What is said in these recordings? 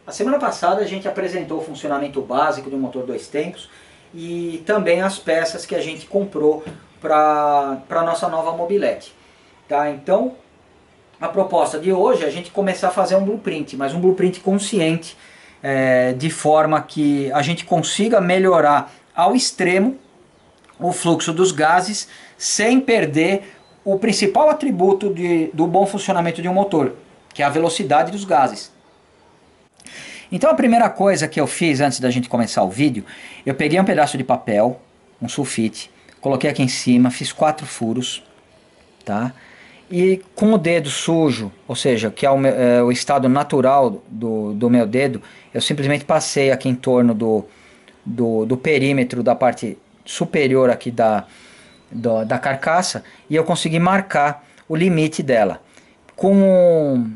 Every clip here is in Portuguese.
A semana passada a gente apresentou o funcionamento básico do motor 2 tempos e também as peças que a gente comprou para a nossa nova mobilete. Tá? Então, a proposta de hoje é a gente começar a fazer um blueprint, mas um blueprint consciente, de forma que a gente consiga melhorar ao extremo o fluxo dos gases sem perder o principal atributo do bom funcionamento de um motor, que é a velocidade dos gases. Então a primeira coisa que eu fiz antes da gente começar o vídeo, eu peguei um pedaço de papel, um sulfite, coloquei aqui em cima, fiz 4 furos, tá? E com o dedo sujo, ou seja, que é o estado natural do meu dedo, eu simplesmente passei aqui em torno do perímetro da parte superior aqui da carcaça e eu consegui marcar o limite dela. Com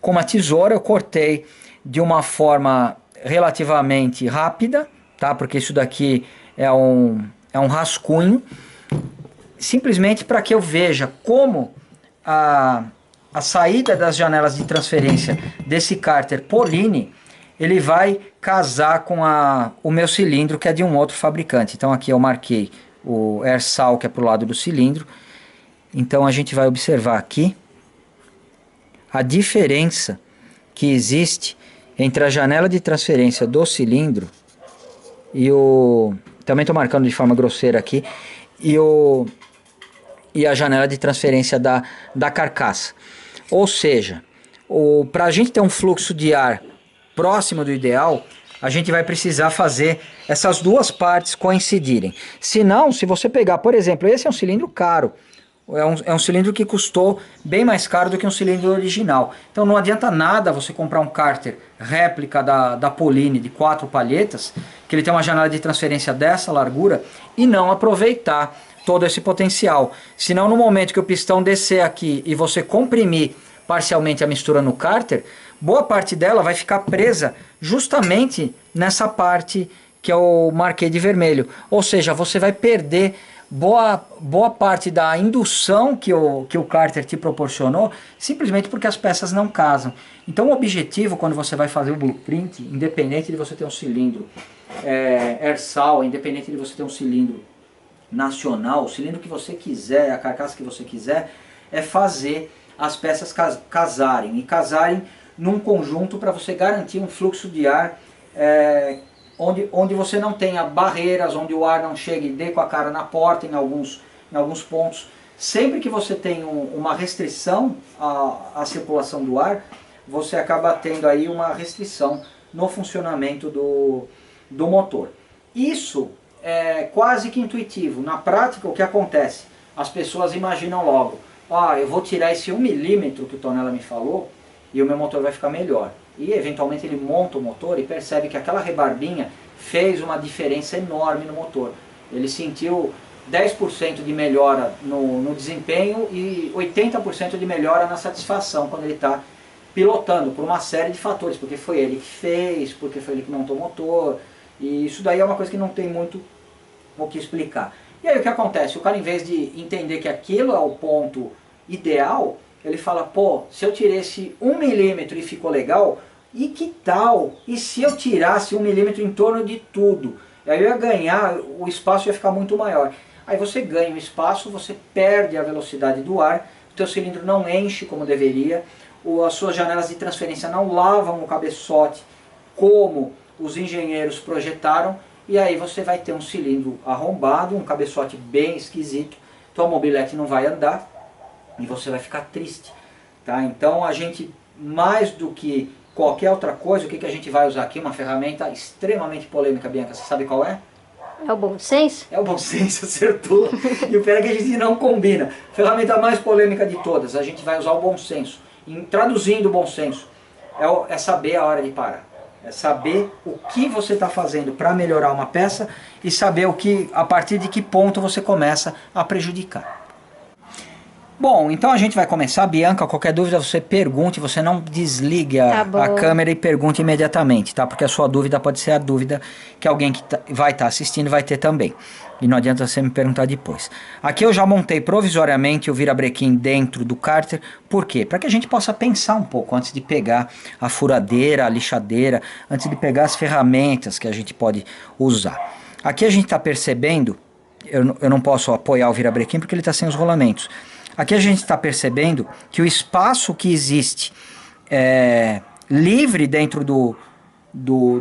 uma tesoura eu cortei de uma forma relativamente rápida, tá? Porque isso daqui é um rascunho, simplesmente para que eu veja como a saída das janelas de transferência desse cárter Polini, ele vai casar com o meu cilindro, que é de um outro fabricante. Então aqui eu marquei o Ersal, que é para o lado do cilindro. Então a gente vai observar aqui a diferença que existe entre a janela de transferência do cilindro e também estou marcando de forma grosseira aqui, e a janela de transferência da carcaça. Ou seja, para a gente ter um fluxo de ar próximo do ideal, a gente vai precisar fazer essas duas partes coincidirem. Senão, se você pegar, por exemplo, esse é um cilindro caro, é um cilindro que custou bem mais caro do que um cilindro original. Então não adianta nada você comprar um cárter réplica da Polini de 4 palhetas, que ele tem uma janela de transferência dessa largura, e não aproveitar todo esse potencial. Senão no momento que o pistão descer aqui e você comprimir parcialmente a mistura no cárter, boa parte dela vai ficar presa justamente nessa parte que eu marquei de vermelho. Ou seja, você vai perder boa parte da indução que o cárter te proporcionou, simplesmente porque as peças não casam. Então o objetivo, quando você vai fazer o blueprint, independente de você ter um cilindro Ersal, independente de você ter um cilindro nacional, o cilindro que você quiser, a carcaça que você quiser, é fazer as peças casarem num conjunto, para você garantir um fluxo de ar onde você não tenha barreiras, onde o ar não chegue e dê com a cara na porta em alguns pontos. Sempre que você tem uma restrição à circulação do ar, você acaba tendo aí uma restrição no funcionamento do motor. Isso é quase que intuitivo. Na prática, o que acontece? As pessoas imaginam logo, eu vou tirar esse 1 milímetro que o Tonella me falou e o meu motor vai ficar melhor. E eventualmente ele monta o motor e percebe que aquela rebarbinha fez uma diferença enorme no motor. Ele sentiu 10% de melhora no desempenho e 80% de melhora na satisfação quando ele está pilotando, por uma série de fatores, porque foi ele que fez, porque foi ele que montou o motor, e isso daí é uma coisa que não tem muito o que explicar. E aí o que acontece? O cara, em vez de entender que aquilo é o ponto ideal, ele fala, pô, se eu tirei esse 1 milímetro e ficou legal, e que tal? E se eu tirasse 1 milímetro em torno de tudo? Aí eu ia ganhar, o espaço ia ficar muito maior. Aí você ganha o espaço, você perde a velocidade do ar, o teu cilindro não enche como deveria, as suas janelas de transferência não lavam o cabeçote como os engenheiros projetaram, e aí você vai ter um cilindro arrombado, um cabeçote bem esquisito, tua mobilete não vai andar e você vai ficar triste. Tá? Então a gente, mais do que qualquer outra coisa, o que a gente vai usar aqui? Uma ferramenta extremamente polêmica, Bianca, você sabe qual é? É o bom senso? É o bom senso, acertou. E o pior é que a gente não combina. A ferramenta mais polêmica de todas, a gente vai usar o bom senso. Traduzindo o bom senso, é saber a hora de parar. É saber o que você está fazendo para melhorar uma peça e saber a partir de que ponto você começa a prejudicar. Bom, então a gente vai começar. Bianca, qualquer dúvida você pergunte, você não desligue a câmera e pergunte imediatamente, tá? Porque a sua dúvida pode ser a dúvida que alguém que vai estar assistindo vai ter também. e não adianta você me perguntar depois. Aqui eu já montei provisoriamente o virabrequim dentro do cárter. Por quê? Para que a gente possa pensar um pouco antes de pegar a furadeira, a lixadeira, antes de pegar as ferramentas que a gente pode usar. Aqui a gente está percebendo, eu não posso apoiar o virabrequim porque ele está sem os rolamentos. Aqui a gente está percebendo que o espaço que existe livre dentro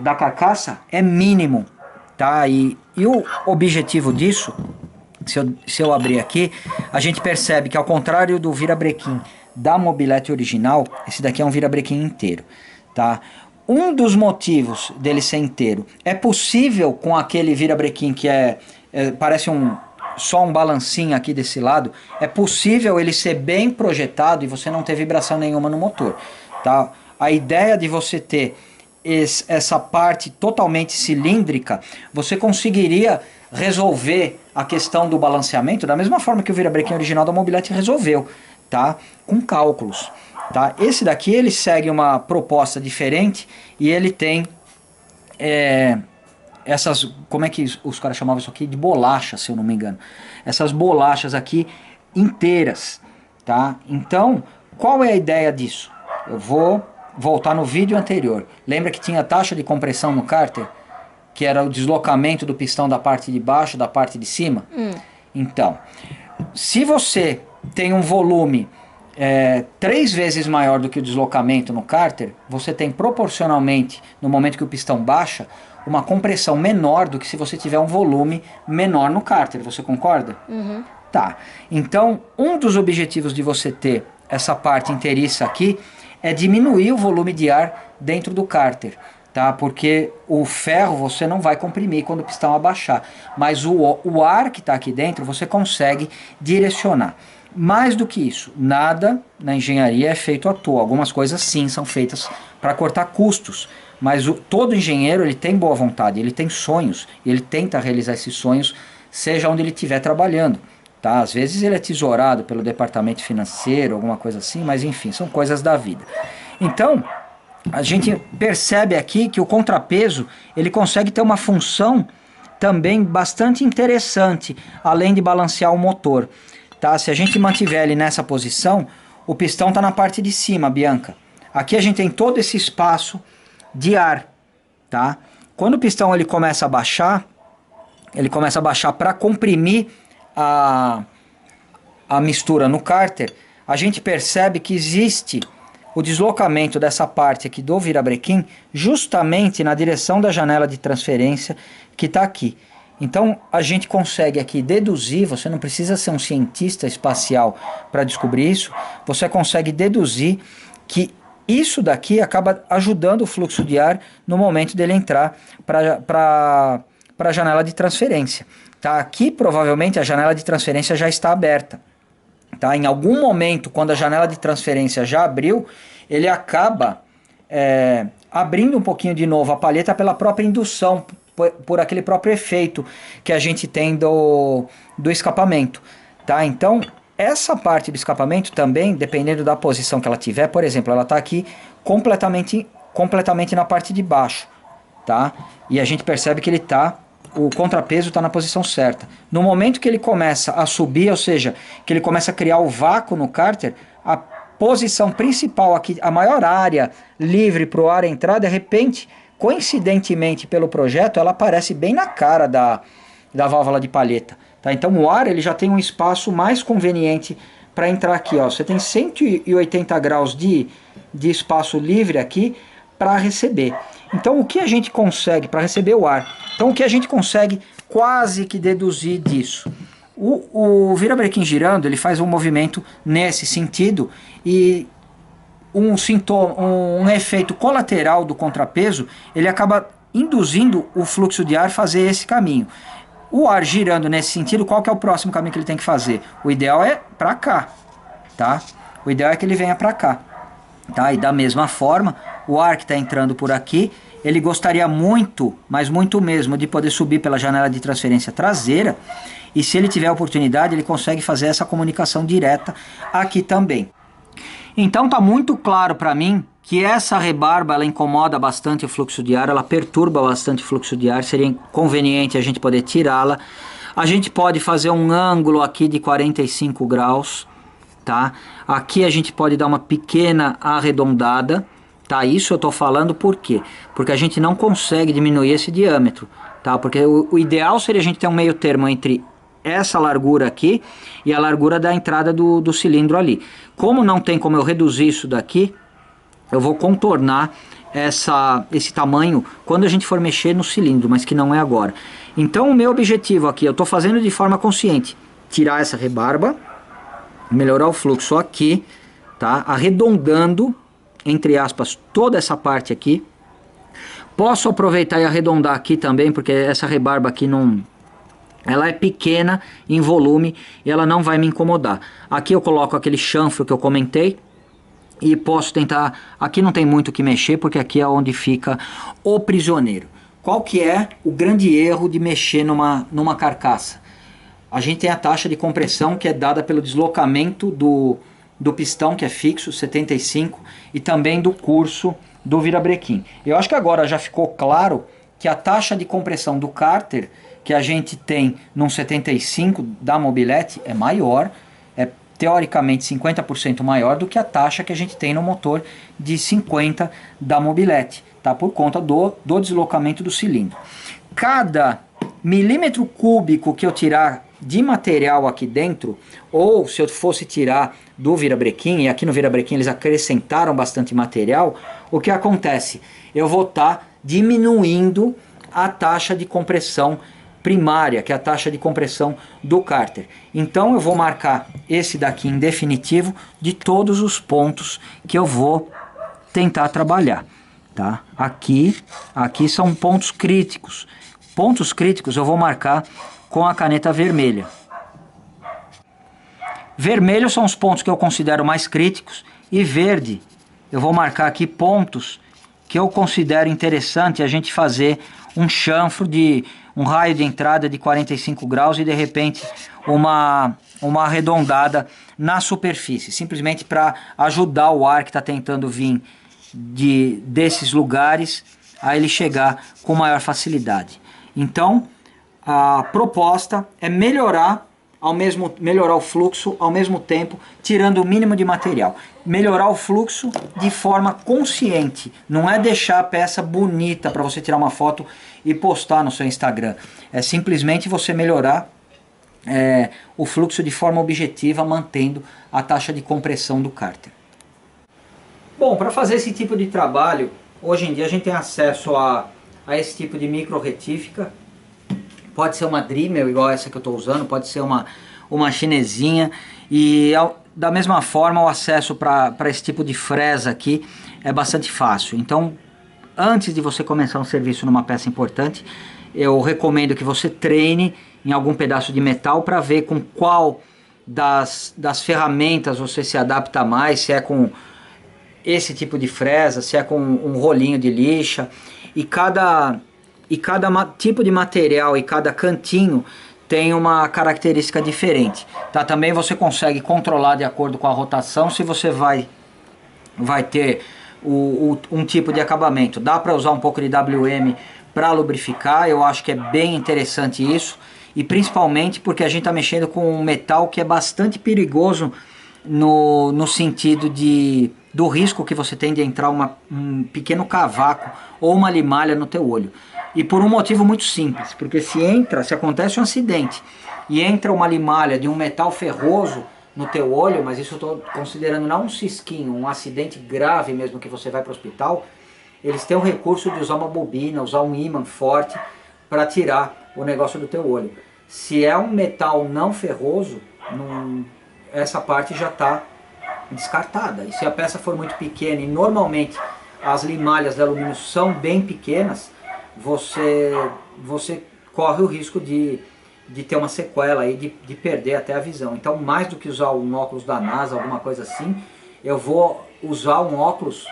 da carcaça é mínimo, tá? E o objetivo disso, se eu abrir aqui, a gente percebe que ao contrário do virabrequim da mobilete original, esse daqui é um virabrequim inteiro, tá? Um dos motivos dele ser inteiro é possível com aquele virabrequim que parece só um balancinho aqui desse lado, é possível ele ser bem projetado e você não ter vibração nenhuma no motor, tá? A ideia de você ter essa parte totalmente cilíndrica, você conseguiria resolver a questão do balanceamento da mesma forma que o virabrequim original da mobilete resolveu, tá? Com cálculos, tá? Esse daqui ele segue uma proposta diferente e ele tem essas, como é que os caras chamavam isso aqui? De bolacha, se eu não me engano. Essas bolachas aqui inteiras, tá? Então, qual é a ideia disso? Eu vou voltar no vídeo anterior. Lembra que tinha taxa de compressão no cárter? Que era o deslocamento do pistão da parte de baixo, da parte de cima? Então, se você tem um volume 3 vezes maior do que o deslocamento no cárter, você tem proporcionalmente, no momento que o pistão baixa, uma compressão menor do que se você tiver um volume menor no cárter. Você concorda? Uhum. Tá. Então, um dos objetivos de você ter essa parte inteiriça aqui é diminuir o volume de ar dentro do cárter, tá? Porque o ferro você não vai comprimir quando o pistão abaixar, mas o ar que está aqui dentro você consegue direcionar. Mais do que isso, nada na engenharia é feito à toa. Algumas coisas sim são feitas para cortar custos, mas todo engenheiro ele tem boa vontade, ele tem sonhos, ele tenta realizar esses sonhos, seja onde ele estiver trabalhando. Tá? Às vezes ele é tesourado pelo departamento financeiro, alguma coisa assim, mas enfim, são coisas da vida. Então, a gente percebe aqui que o contrapeso ele consegue ter uma função também bastante interessante, além de balancear o motor. Tá? Se a gente mantiver ele nessa posição, o pistão está na parte de cima, Bianca. Aqui a gente tem todo esse espaço de ar. Tá? Quando o pistão ele começa a baixar para comprimir a mistura no cárter, a gente percebe que existe o deslocamento dessa parte aqui do virabrequim justamente na direção da janela de transferência que está aqui. Então a gente consegue aqui deduzir, você não precisa ser um cientista espacial para descobrir isso, você consegue deduzir que isso daqui acaba ajudando o fluxo de ar no momento dele entrar para a janela de transferência. Tá? Aqui provavelmente a janela de transferência já está aberta. Tá? Em algum momento, quando a janela de transferência já abriu, ele acaba abrindo um pouquinho de novo a palheta pela própria indução, por aquele próprio efeito que a gente tem do escapamento. Tá? Então, essa parte do escapamento também, dependendo da posição que ela tiver, por exemplo, ela está aqui completamente na parte de baixo. Tá? E a gente percebe que o contrapeso está na posição certa. No momento que ele começa a subir, ou seja, que ele começa a criar o vácuo no cárter, a posição principal aqui, a maior área livre para o ar entrar, de repente, coincidentemente pelo projeto, ela aparece bem na cara da válvula de palheta. Tá? Então o ar ele já tem um espaço mais conveniente para entrar aqui. Ó. Você tem 180 graus de espaço livre aqui para receber. Então o que a gente consegue para receber o ar? Então o que a gente consegue quase que deduzir disso? O virabrequim girando, ele faz um movimento nesse sentido e um efeito colateral do contrapeso, ele acaba induzindo o fluxo de ar a fazer esse caminho. O ar girando nesse sentido, qual que é o próximo caminho que ele tem que fazer? O ideal é para cá, tá? O ideal é que ele venha para cá. Tá? E da mesma forma, o ar que está entrando por aqui, ele gostaria muito, mas muito mesmo, de poder subir pela janela de transferência traseira, e se ele tiver a oportunidade, ele consegue fazer essa comunicação direta aqui também. Então está muito claro para mim que essa rebarba ela incomoda bastante o fluxo de ar, ela perturba bastante o fluxo de ar, seria conveniente a gente poder tirá-la. A gente pode fazer um ângulo aqui de 45 graus, tá? Aqui a gente pode dar uma pequena arredondada, tá? Isso eu tô falando por quê? Porque a gente não consegue diminuir esse diâmetro, tá? Porque o ideal seria a gente ter um meio termo entre essa largura aqui e a largura da entrada do cilindro ali. Como não tem como eu reduzir isso daqui, eu vou contornar esse tamanho quando a gente for mexer no cilindro, mas que não é agora. Então o meu objetivo aqui, eu estou fazendo de forma consciente, tirar essa rebarba, melhorar o fluxo aqui, tá? Arredondando, entre aspas, toda essa parte aqui. Posso aproveitar e arredondar aqui também, porque essa rebarba aqui não... ela é pequena em volume e ela não vai me incomodar. Aqui eu coloco aquele chanfro que eu comentei. E posso tentar, aqui não tem muito o que mexer, porque aqui é onde fica o prisioneiro. Qual que é o grande erro de mexer numa carcaça? A gente tem a taxa de compressão que é dada pelo deslocamento do pistão, que é fixo, 75, e também do curso do virabrequim. Eu acho que agora já ficou claro que a taxa de compressão do cárter que a gente tem num 75 da Mobilete é maior, teoricamente 50% maior do que a taxa que a gente tem no motor de 50 da Mobilete, tá? Por conta do deslocamento do cilindro. Cada milímetro cúbico que eu tirar de material aqui dentro, ou se eu fosse tirar do virabrequim, e aqui no virabrequim eles acrescentaram bastante material, o que acontece? Eu vou estar diminuindo a taxa de compressão primária, que é a taxa de compressão do cárter. Então eu vou marcar esse daqui em definitivo de todos os pontos que eu vou tentar trabalhar, tá? Aqui são pontos críticos. Pontos críticos eu vou marcar com a caneta vermelha. Vermelho são os pontos que eu considero mais críticos, e verde eu vou marcar aqui pontos que eu considero interessante a gente fazer um chanfro de um raio de entrada de 45 graus e de repente uma arredondada na superfície, simplesmente para ajudar o ar que está tentando vir desses lugares a ele chegar com maior facilidade. Então a proposta é melhorar o fluxo ao mesmo tempo, tirando o mínimo de material. Melhorar o fluxo de forma consciente, não é deixar a peça bonita para você tirar uma foto e postar no seu Instagram. É simplesmente você melhorar o fluxo de forma objetiva, mantendo a taxa de compressão do cárter. Bom, para fazer esse tipo de trabalho, hoje em dia a gente tem acesso a esse tipo de micro retífica. Pode ser uma Dremel igual essa que eu estou usando, pode ser uma chinesinha, e da mesma forma o acesso para esse tipo de fresa aqui é bastante fácil. Então, antes de você começar um serviço numa peça importante, eu recomendo que você treine em algum pedaço de metal para ver com qual das ferramentas você se adapta mais, se é com esse tipo de fresa, se é com um rolinho de lixa, e cada tipo de material e cada cantinho tem uma característica diferente, tá? Também você consegue controlar de acordo com a rotação se você vai ter um tipo de acabamento. Dá para usar um pouco de WM para lubrificar, eu acho que é bem interessante isso, e principalmente porque a gente está mexendo com um metal que é bastante perigoso no sentido do risco que você tem de entrar um pequeno cavaco ou uma limalha no teu olho. E por um motivo muito simples, porque se acontece um acidente e entra uma limalha de um metal ferroso no teu olho, mas isso eu estou considerando não um cisquinho, um acidente grave mesmo que você vai para o hospital, eles têm o recurso de usar uma bobina, usar um ímã forte para tirar o negócio do teu olho. Se é um metal não ferroso, essa parte já está descartada. E se a peça for muito pequena, e normalmente as limalhas de alumínio são bem pequenas, você corre o risco de ter uma sequela aí, de perder até a visão. Então, mais do que usar um óculos da NASA, alguma coisa assim, eu vou usar um óculos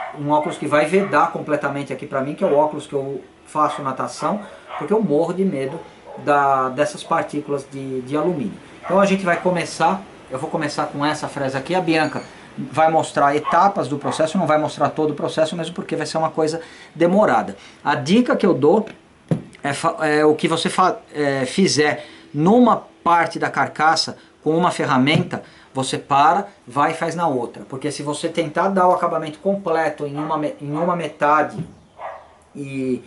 que vai vedar completamente aqui para mim, que é o óculos que eu faço natação, porque eu morro de medo dessas partículas de alumínio. Então a gente vai começar, eu vou começar com essa fresa aqui. A Bianca vai mostrar etapas do processo, não vai mostrar todo o processo mesmo porque vai ser uma coisa demorada. A dica que eu dou é o que você fizer numa parte da carcaça com uma ferramenta, você para, vai e faz na outra. Porque se você tentar dar o acabamento completo em uma metade e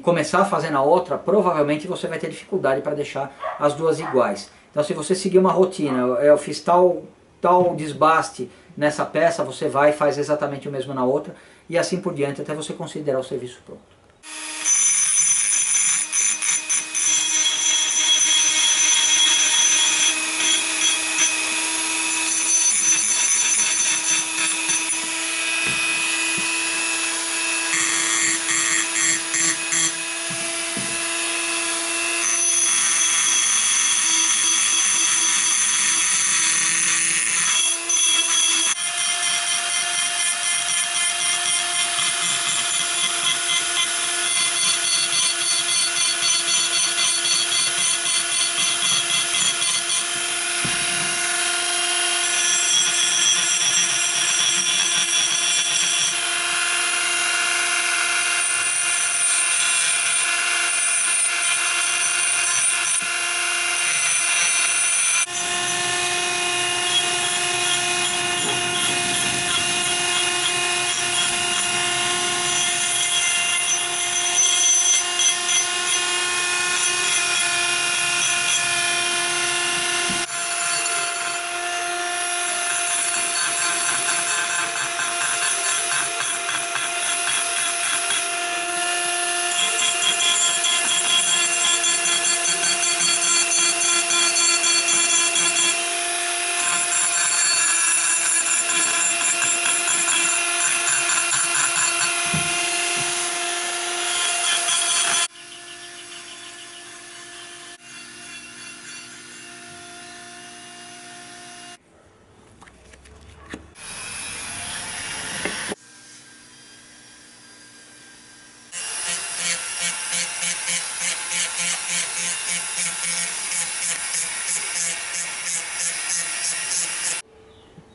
começar a fazer na outra, provavelmente você vai ter dificuldade para deixar as duas iguais. Então se você seguir uma rotina, eu fiz tal desbaste nessa peça, você vai e faz exatamente o mesmo na outra, e assim por diante, até você considerar o serviço pronto.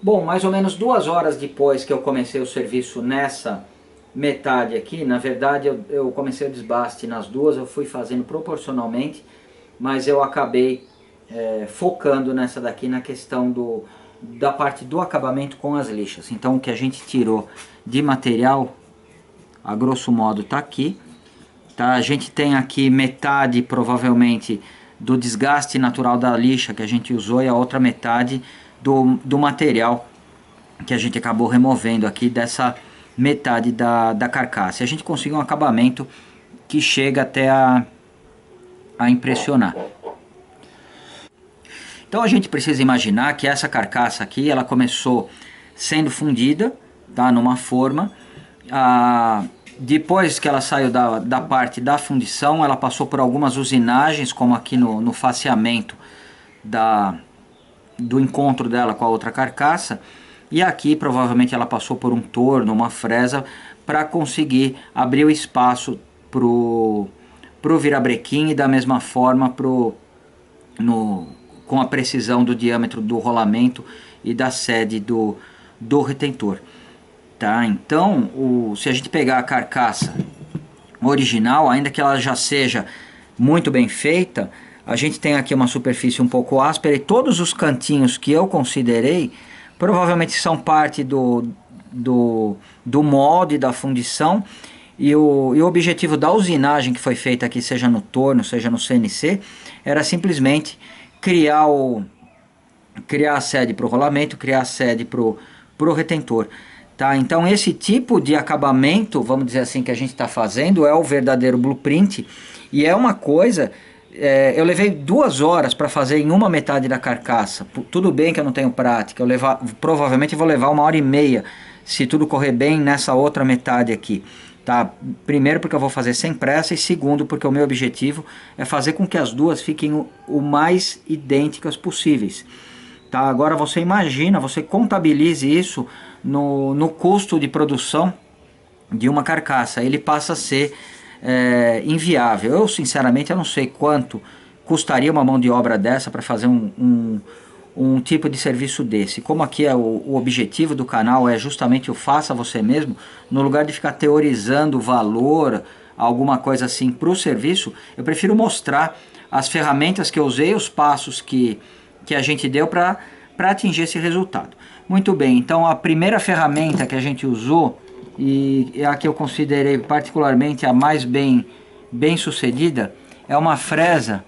Bom, mais ou menos 2 horas depois que eu comecei o serviço nessa metade aqui, na verdade eu comecei o desbaste nas duas, eu fui fazendo proporcionalmente, mas eu acabei focando nessa daqui na questão da parte do acabamento com as lixas. Então o que a gente tirou de material, a grosso modo, está aqui. Tá? A gente tem aqui metade provavelmente do desgaste natural da lixa que a gente usou e a outra metade do material que a gente acabou removendo aqui dessa metade da carcaça. E a gente conseguiu um acabamento que chega até a impressionar. Então a gente precisa imaginar que essa carcaça aqui, ela começou sendo fundida, tá, numa forma. Depois que ela saiu da parte da fundição, ela passou por algumas usinagens, como aqui no faceamento do encontro dela com a outra carcaça, e aqui provavelmente ela passou por um torno, uma fresa, para conseguir abrir o espaço pro virabrequim e da mesma forma com a precisão do diâmetro do rolamento e da sede do retentor. Tá? Então, se a gente pegar a carcaça original, ainda que ela já seja muito bem feita, a gente tem aqui uma superfície um pouco áspera e todos os cantinhos que eu considerei provavelmente são parte do molde, da fundição, e o objetivo da usinagem que foi feita aqui, seja no torno, seja no CNC, era simplesmente criar a sede para o rolamento, criar a sede para o retentor. Tá? Então esse tipo de acabamento, vamos dizer assim, que a gente está fazendo é o verdadeiro blueprint, e é uma coisa... eu levei 2 horas para fazer em uma metade da carcaça. Tudo bem que eu não tenho prática, provavelmente vou levar 1h30 se tudo correr bem nessa outra metade aqui. Tá? Primeiro porque eu vou fazer sem pressa, e segundo porque o meu objetivo é fazer com que as duas fiquem o mais idênticas possíveis. Tá? Agora você imagina, você contabilize isso no custo de produção de uma carcaça, ele passa a ser inviável. Eu sinceramente eu não sei quanto custaria uma mão de obra dessa para fazer um tipo de serviço desse. Como aqui o objetivo do canal é justamente o faça você mesmo, no lugar de ficar teorizando valor, alguma coisa assim para o serviço, eu prefiro mostrar as ferramentas que eu usei, os passos que a gente deu para atingir esse resultado. Muito bem, então a primeira ferramenta que a gente usou, e a que eu considerei particularmente a mais bem sucedida, é uma fresa.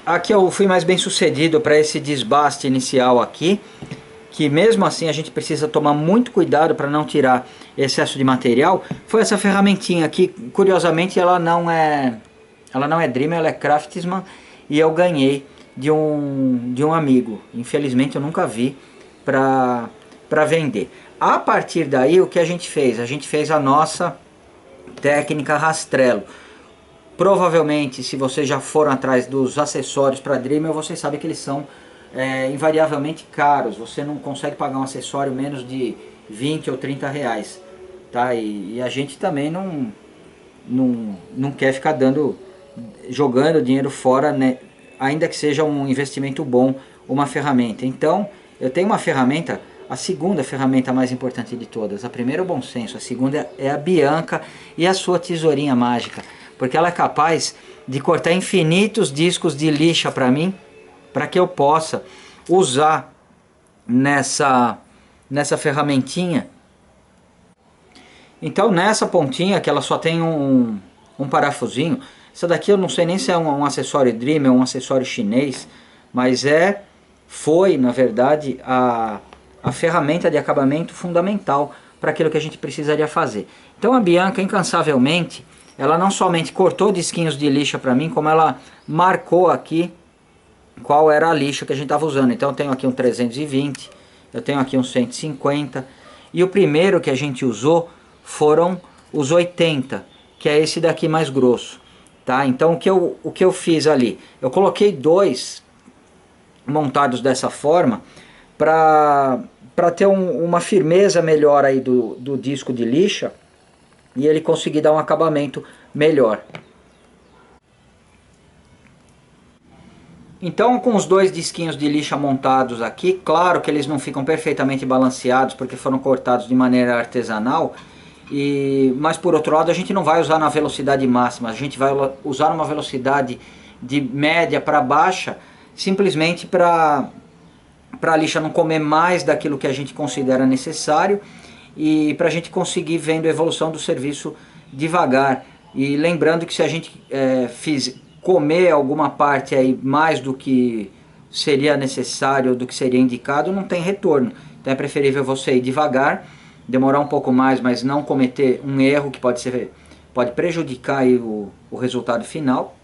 Aqui eu fui mais bem sucedido para esse desbaste inicial aqui, que mesmo assim a gente precisa tomar muito cuidado para não tirar excesso de material. Foi essa ferramentinha aqui, curiosamente ela não é Dremel, ela é Craftsman, e eu ganhei de um amigo. Infelizmente eu nunca vi para vender. A partir daí o que a gente fez? A gente fez a nossa técnica rastrelo. Provavelmente, se vocês já foram atrás dos acessórios para Dremel, vocês sabem que eles são invariavelmente caros. Você não consegue pagar um acessório menos de 20 ou 30 reais. Tá? E a gente também não quer ficar jogando dinheiro fora, né? Ainda que seja um investimento bom, uma ferramenta. Então, eu tenho uma ferramenta, a segunda ferramenta mais importante de todas. A primeira é o bom senso, a segunda é a Bianca e a sua tesourinha mágica. Porque ela é capaz de cortar infinitos discos de lixa para mim, para que eu possa usar nessa ferramentinha. Então nessa pontinha, que ela só tem um parafusinho, essa daqui eu não sei nem se é um acessório Dremel ou um acessório chinês, mas foi na verdade a ferramenta de acabamento fundamental para aquilo que a gente precisaria fazer. Então a Bianca, incansavelmente, ela não somente cortou disquinhos de lixa para mim, como ela marcou aqui qual era a lixa que a gente estava usando. Então eu tenho aqui um 320, eu tenho aqui um 150, e o primeiro que a gente usou foram os 80, que é esse daqui mais grosso. Tá? Então o que eu fiz ali? Eu coloquei dois montados dessa forma para ter uma firmeza melhor aí do disco de lixa, e ele conseguir dar um acabamento melhor. Então, com os dois disquinhos de lixa montados aqui, claro que eles não ficam perfeitamente balanceados porque foram cortados de maneira artesanal, mas por outro lado a gente não vai usar na velocidade máxima, a gente vai usar uma velocidade de média para baixa, simplesmente para a lixa não comer mais daquilo que a gente considera necessário, e para a gente conseguir vendo a evolução do serviço devagar. E lembrando que se a gente comer alguma parte aí mais do que seria necessário, do que seria indicado, não tem retorno. Então é preferível você ir devagar, demorar um pouco mais, mas não cometer um erro que pode prejudicar aí o resultado final.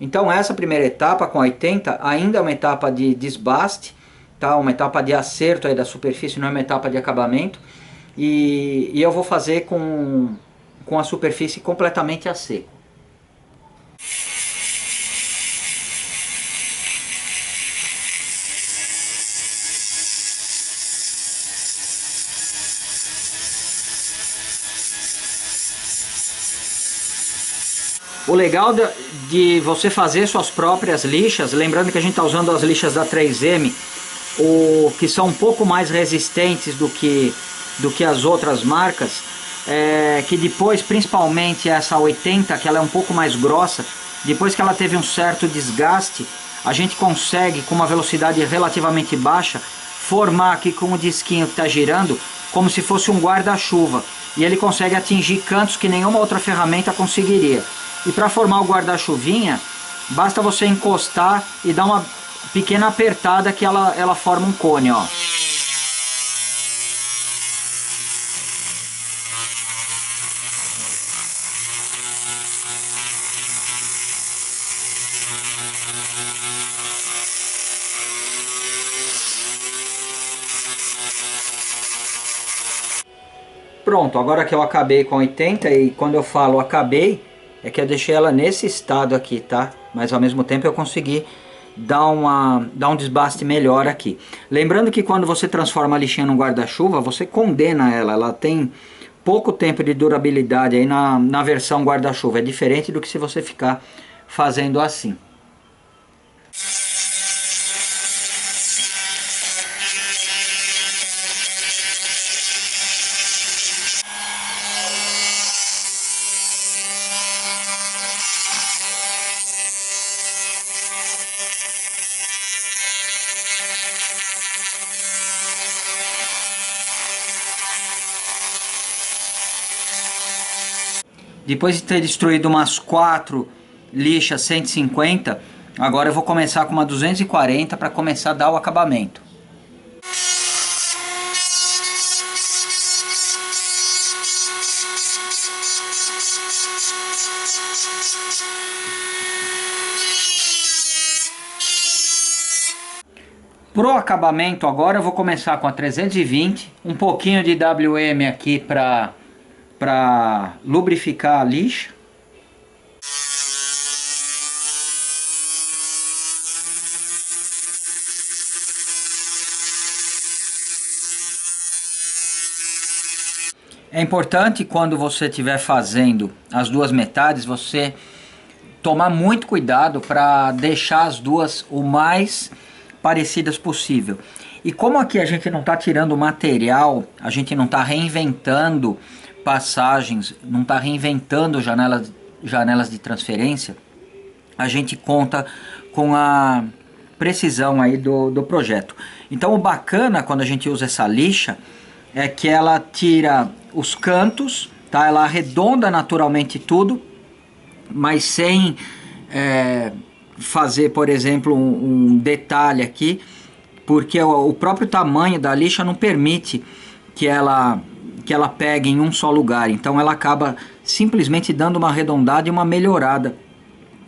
Então essa primeira etapa com 80 ainda é uma etapa de desbaste, tá? Uma etapa de acerto aí da superfície, não é uma etapa de acabamento. E eu vou fazer com a superfície completamente a seco. O legal de você fazer suas próprias lixas, lembrando que a gente está usando as lixas da 3M, que são um pouco mais resistentes do que as outras marcas, que depois, principalmente essa 80, que ela é um pouco mais grossa, depois que ela teve um certo desgaste, a gente consegue, com uma velocidade relativamente baixa, formar aqui com o disquinho que está girando, como se fosse um guarda-chuva. E ele consegue atingir cantos que nenhuma outra ferramenta conseguiria. E para formar o guarda-chuvinha, basta você encostar e dar uma pequena apertada que ela forma um cone, ó. Pronto, agora que eu acabei com 80, e quando eu falo acabei, é que eu deixei ela nesse estado aqui, tá? Mas ao mesmo tempo eu consegui dar um desbaste melhor aqui. Lembrando que quando você transforma a lixinha num guarda-chuva, você condena ela tem pouco tempo de durabilidade aí na versão guarda-chuva. É diferente do que se você ficar fazendo assim. Depois de ter destruído umas 4 lixas 150, agora eu vou começar com uma 240 para começar a dar o acabamento. Pro acabamento agora eu vou começar com a 320, um pouquinho de WM aqui para lubrificar a lixa. É importante quando você estiver fazendo as duas metades, você tomar muito cuidado para deixar as duas o mais parecidas possível. E como aqui a gente não está tirando material, a gente não está reinventando passagens, não está reinventando janelas de transferência, a gente conta com a precisão aí do projeto. Então o bacana quando a gente usa essa lixa é que ela tira os cantos, tá? Ela arredonda naturalmente tudo, mas sem fazer, por exemplo, um detalhe aqui, porque o próprio tamanho da lixa não permite que ela pegue em um só lugar. Então ela acaba simplesmente dando uma arredondada e uma melhorada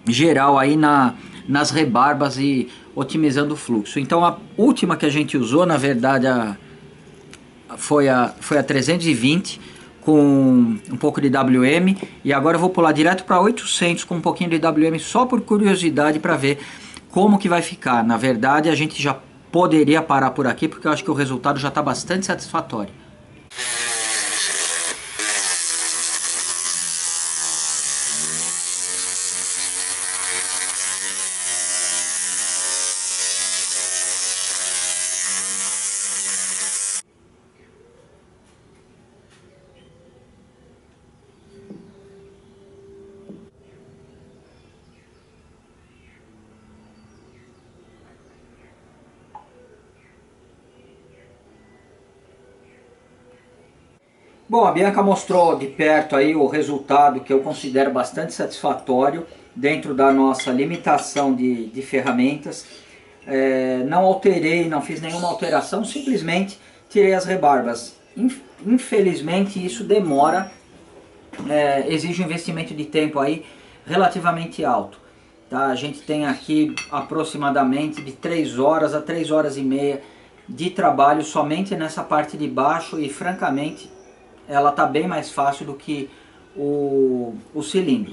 geral aí nas rebarbas e otimizando o fluxo. Então a última que a gente usou, na verdade, foi a 320 com um pouco de WM, e agora eu vou pular direto para 800 com um pouquinho de WM só por curiosidade para ver como que vai ficar. Na verdade a gente já poderia parar por aqui porque eu acho que o resultado já está bastante satisfatório. Bom, a Bianca mostrou de perto aí o resultado que eu considero bastante satisfatório dentro da nossa limitação de ferramentas. Não alterei, não fiz nenhuma alteração, simplesmente tirei as rebarbas. Infelizmente isso demora, exige um investimento de tempo aí relativamente alto. Tá? A gente tem aqui aproximadamente de 3 horas a 3 horas e meia de trabalho somente nessa parte de baixo e francamente ela está bem mais fácil do que o cilindro.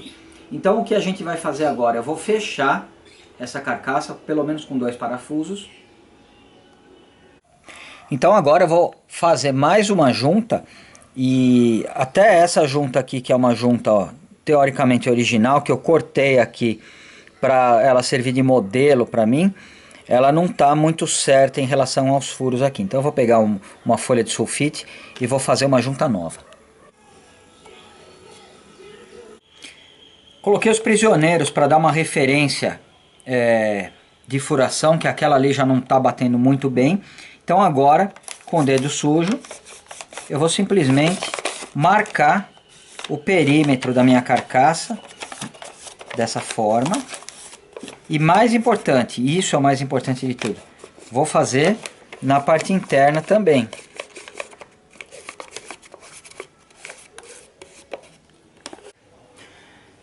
Então o que a gente vai fazer agora? Eu vou fechar essa carcaça pelo menos com 2 parafusos. Então agora eu vou fazer mais uma junta, e até essa junta aqui, que é uma junta teoricamente original, que eu cortei aqui para ela servir de modelo para mim, ela não está muito certa em relação aos furos aqui. Então eu vou pegar uma folha de sulfite e vou fazer uma junta nova. Coloquei os prisioneiros para dar uma referência de furação, que aquela ali já não está batendo muito bem. Então agora, com o dedo sujo, eu vou simplesmente marcar o perímetro da minha carcaça dessa forma. E mais importante, isso é o mais importante de tudo, vou fazer na parte interna também.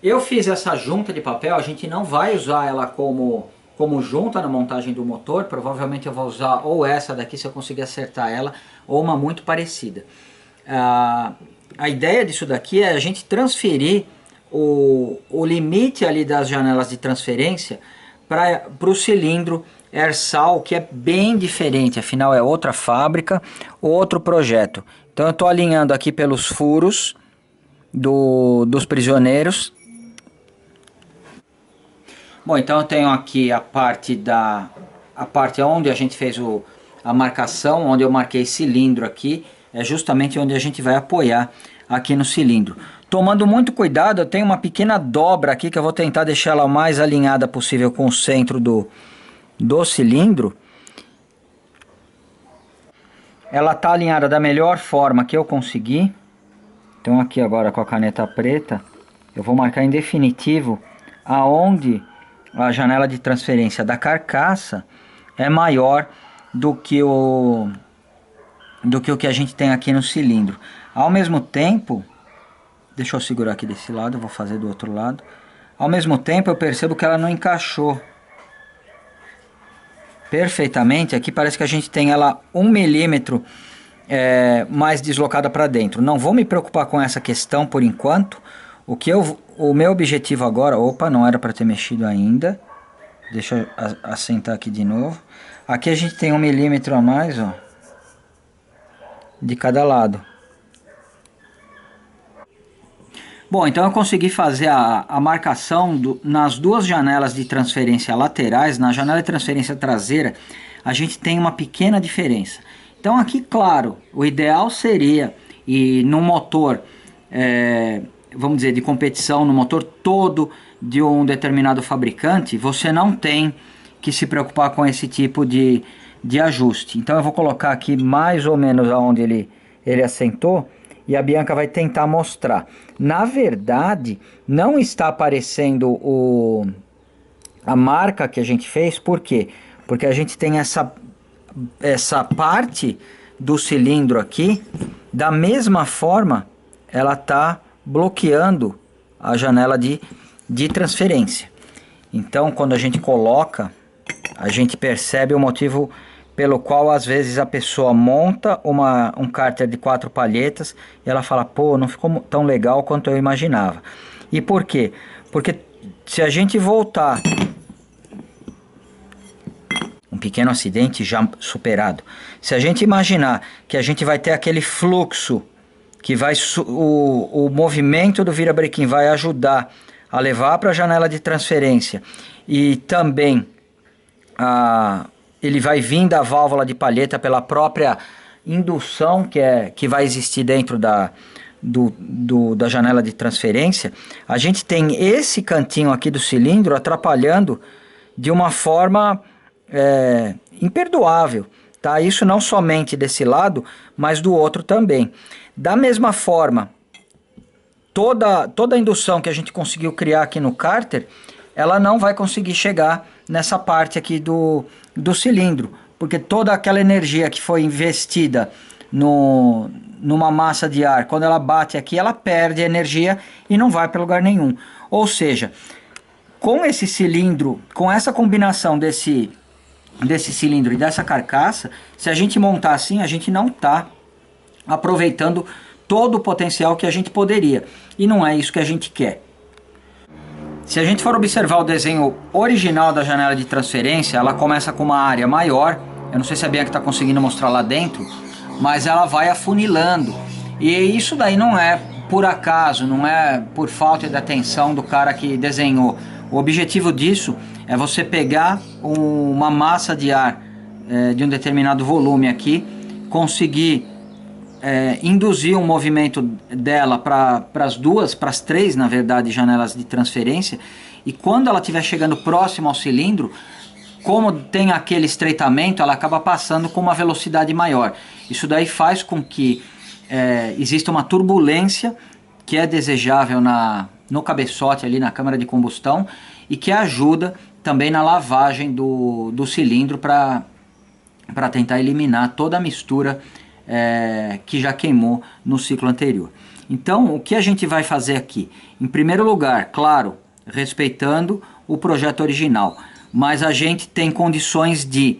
Eu fiz essa junta de papel, a gente não vai usar ela como junta na montagem do motor, provavelmente eu vou usar ou essa daqui se eu conseguir acertar ela, ou uma muito parecida. A ideia disso daqui é a gente transferir o limite ali das janelas de transferência para o cilindro Ersal, que é bem diferente, afinal é outra fábrica, outro projeto. Então eu estou alinhando aqui pelos furos dos prisioneiros. Bom, então eu tenho aqui a parte onde a gente fez a marcação, onde eu marquei cilindro aqui, é justamente onde a gente vai apoiar aqui no cilindro. Tomando muito cuidado, eu tenho uma pequena dobra aqui que eu vou tentar deixar ela o mais alinhada possível com o centro do cilindro. Ela está alinhada da melhor forma que eu consegui. Então aqui agora com a caneta preta eu vou marcar em definitivo aonde a janela de transferência da carcaça é maior do que o que a gente tem aqui no cilindro. Ao mesmo tempo, deixa eu segurar aqui desse lado, eu vou fazer do outro lado. Ao mesmo tempo eu percebo que ela não encaixou perfeitamente. Aqui parece que a gente tem ela 1 milímetro mais deslocada para dentro. Não vou me preocupar com essa questão por enquanto. O meu objetivo agora... Opa, não era para ter mexido ainda. Deixa eu assentar aqui de novo. Aqui a gente tem 1 milímetro a mais, ó, de cada lado. Bom, então eu consegui fazer a marcação nas duas janelas de transferência laterais. Na janela de transferência traseira a gente tem uma pequena diferença. Então aqui, claro, o ideal seria, e no motor, vamos dizer, de competição, no motor todo de um determinado fabricante, você não tem que se preocupar com esse tipo de ajuste. Então eu vou colocar aqui mais ou menos aonde ele assentou, e a Bianca vai tentar mostrar. Na verdade, não está aparecendo a marca que a gente fez. Por quê? Porque a gente tem essa parte do cilindro aqui, da mesma forma, ela está bloqueando a janela de transferência. Então, quando a gente coloca, a gente percebe o motivo pelo qual às vezes a pessoa monta um cárter de 4 palhetas e ela fala, pô, não ficou tão legal quanto eu imaginava. E por quê? Porque se a gente voltar, um pequeno acidente já superado, se a gente imaginar que a gente vai ter aquele fluxo, que o movimento do virabrequim vai ajudar a levar para a janela de transferência, e também ele vai vir da válvula de palheta pela própria indução que vai existir dentro da janela de transferência. A gente tem esse cantinho aqui do cilindro atrapalhando de uma forma imperdoável, tá? Isso não somente desse lado, mas do outro também. Da mesma forma, toda a indução que a gente conseguiu criar aqui no cárter, ela não vai conseguir chegar nessa parte aqui do cilindro, porque toda aquela energia que foi investida numa massa de ar, quando ela bate aqui, ela perde energia e não vai para lugar nenhum. Ou seja, com esse cilindro, com essa combinação desse cilindro e dessa carcaça, se a gente montar assim, a gente não está aproveitando todo o potencial que a gente poderia, e não é isso que a gente quer. Se a gente for observar o desenho original da janela de transferência, ela começa com uma área maior. Eu não sei se a Bianca está conseguindo mostrar lá dentro, mas ela vai afunilando. E isso daí não é por acaso, não é por falta de atenção do cara que desenhou. O objetivo disso é você pegar uma massa de ar de um determinado volume aqui, conseguir induzir um movimento dela para as três, na verdade, janelas de transferência, e quando ela estiver chegando próximo ao cilindro, como tem aquele estreitamento, ela acaba passando com uma velocidade maior. Isso daí faz com que exista uma turbulência que é desejável no cabeçote ali na câmara de combustão, e que ajuda também na lavagem do cilindro para tentar eliminar toda a mistura que já queimou no ciclo anterior. Então, o que a gente vai fazer aqui? Em primeiro lugar, claro, respeitando o projeto original, mas a gente tem condições de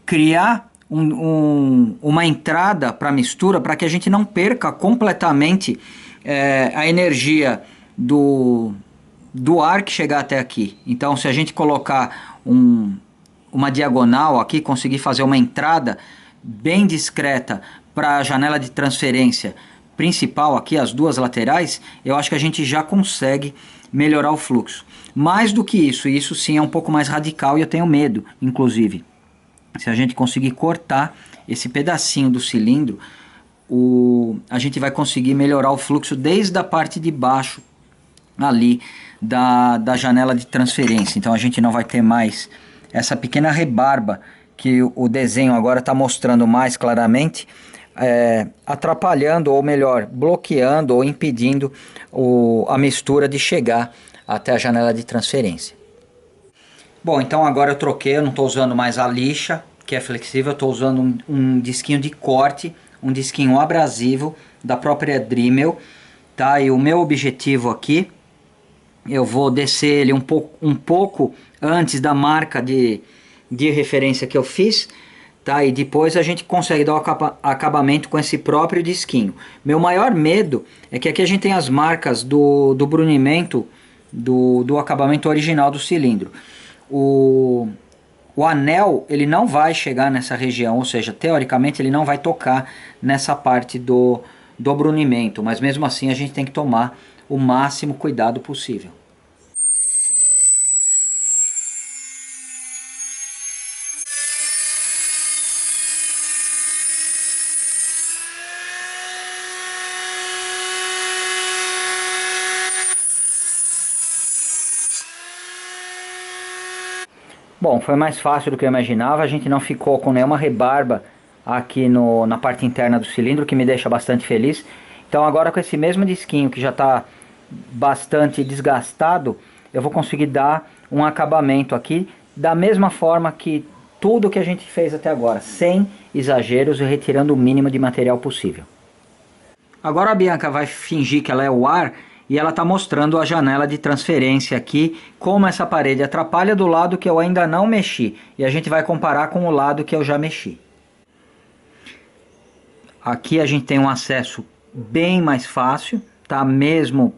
criar uma entrada para mistura, para que a gente não perca completamente a energia do ar que chegar até aqui. Então, se a gente colocar uma diagonal aqui, conseguir fazer uma entrada bem discreta para a janela de transferência principal aqui, as duas laterais, eu acho que a gente já consegue melhorar o fluxo. Mais do que isso, e isso sim é um pouco mais radical, e eu tenho medo, inclusive, se a gente conseguir cortar esse pedacinho do cilindro, a gente vai conseguir melhorar o fluxo desde a parte de baixo ali da janela de transferência. Então a gente não vai ter mais essa pequena rebarba que o desenho agora está mostrando mais claramente, atrapalhando, ou melhor, bloqueando ou impedindo a mistura de chegar até a janela de transferência. Bom, então agora eu troquei, eu não estou usando mais a lixa, que é flexível, eu estou usando um disquinho de corte, um disquinho abrasivo da própria Dremel, tá? E o meu objetivo aqui, eu vou descer ele um pouco antes da marca de referência que eu fiz, tá? E depois a gente consegue dar o acabamento com esse próprio disquinho. Meu maior medo é que aqui a gente tem as marcas do brunimento do acabamento original do cilindro. O anel ele não vai chegar nessa região, ou seja, teoricamente ele não vai tocar nessa parte do brunimento, mas mesmo assim a gente tem que tomar o máximo cuidado possível. Bom, foi mais fácil do que eu imaginava, a gente não ficou com nenhuma rebarba aqui na parte interna do cilindro, que me deixa bastante feliz. Então agora com esse mesmo disquinho que já está bastante desgastado, eu vou conseguir dar um acabamento aqui, da mesma forma que tudo que a gente fez até agora, sem exageros e retirando o mínimo de material possível. Agora a Bianca vai fingir que ela é o ar, e ela está mostrando a janela de transferência aqui, como essa parede atrapalha do lado que eu ainda não mexi. E a gente vai comparar com o lado que eu já mexi. Aqui a gente tem um acesso bem mais fácil, tá? Mesmo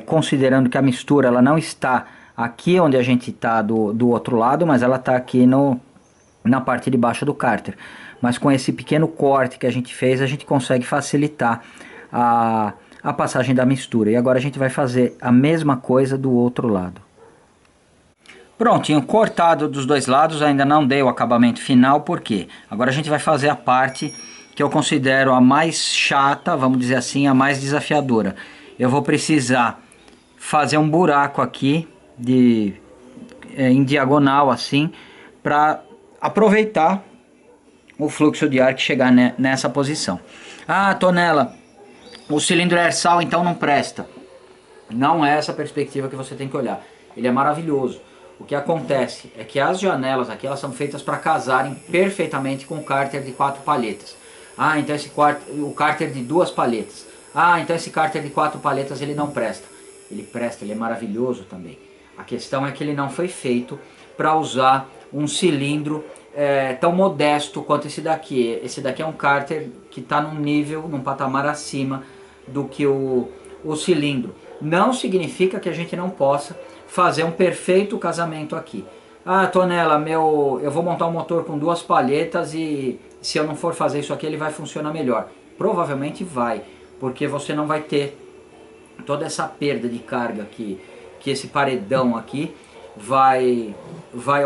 considerando que a mistura ela não está aqui onde a gente está do outro lado, mas ela está aqui na parte de baixo do cárter. Mas com esse pequeno corte que a gente fez, a gente consegue facilitar a passagem da mistura. E agora a gente vai fazer a mesma coisa do outro lado. Prontinho, cortado dos dois lados, ainda não dei o acabamento final, porque agora a gente vai fazer a parte que eu considero a mais chata, vamos dizer assim, a mais desafiadora. Eu vou precisar fazer um buraco aqui em diagonal assim, para aproveitar o fluxo de ar que chegar nessa posição. Ah, Tonela, o cilindro é Ersal, então não presta. Não é essa a perspectiva que você tem que olhar. Ele é maravilhoso. O que acontece é que as janelas aqui elas são feitas para casarem perfeitamente com o cárter de 4 palhetas. Ah, então o cárter de 2 palhetas. Ah, então esse cárter de 4 palhetas ele não presta. Ele presta, ele é maravilhoso também. A questão é que ele não foi feito para usar um cilindro tão modesto quanto esse daqui. Esse daqui é um cárter que está num nível, num patamar acima do que o cilindro. Não significa que a gente não possa fazer um perfeito casamento aqui. Ah, Tonela, eu vou montar um motor com 2 palhetas e se eu não for fazer isso aqui ele vai funcionar melhor. Provavelmente vai, porque você não vai ter toda essa perda de carga que esse paredão aqui vai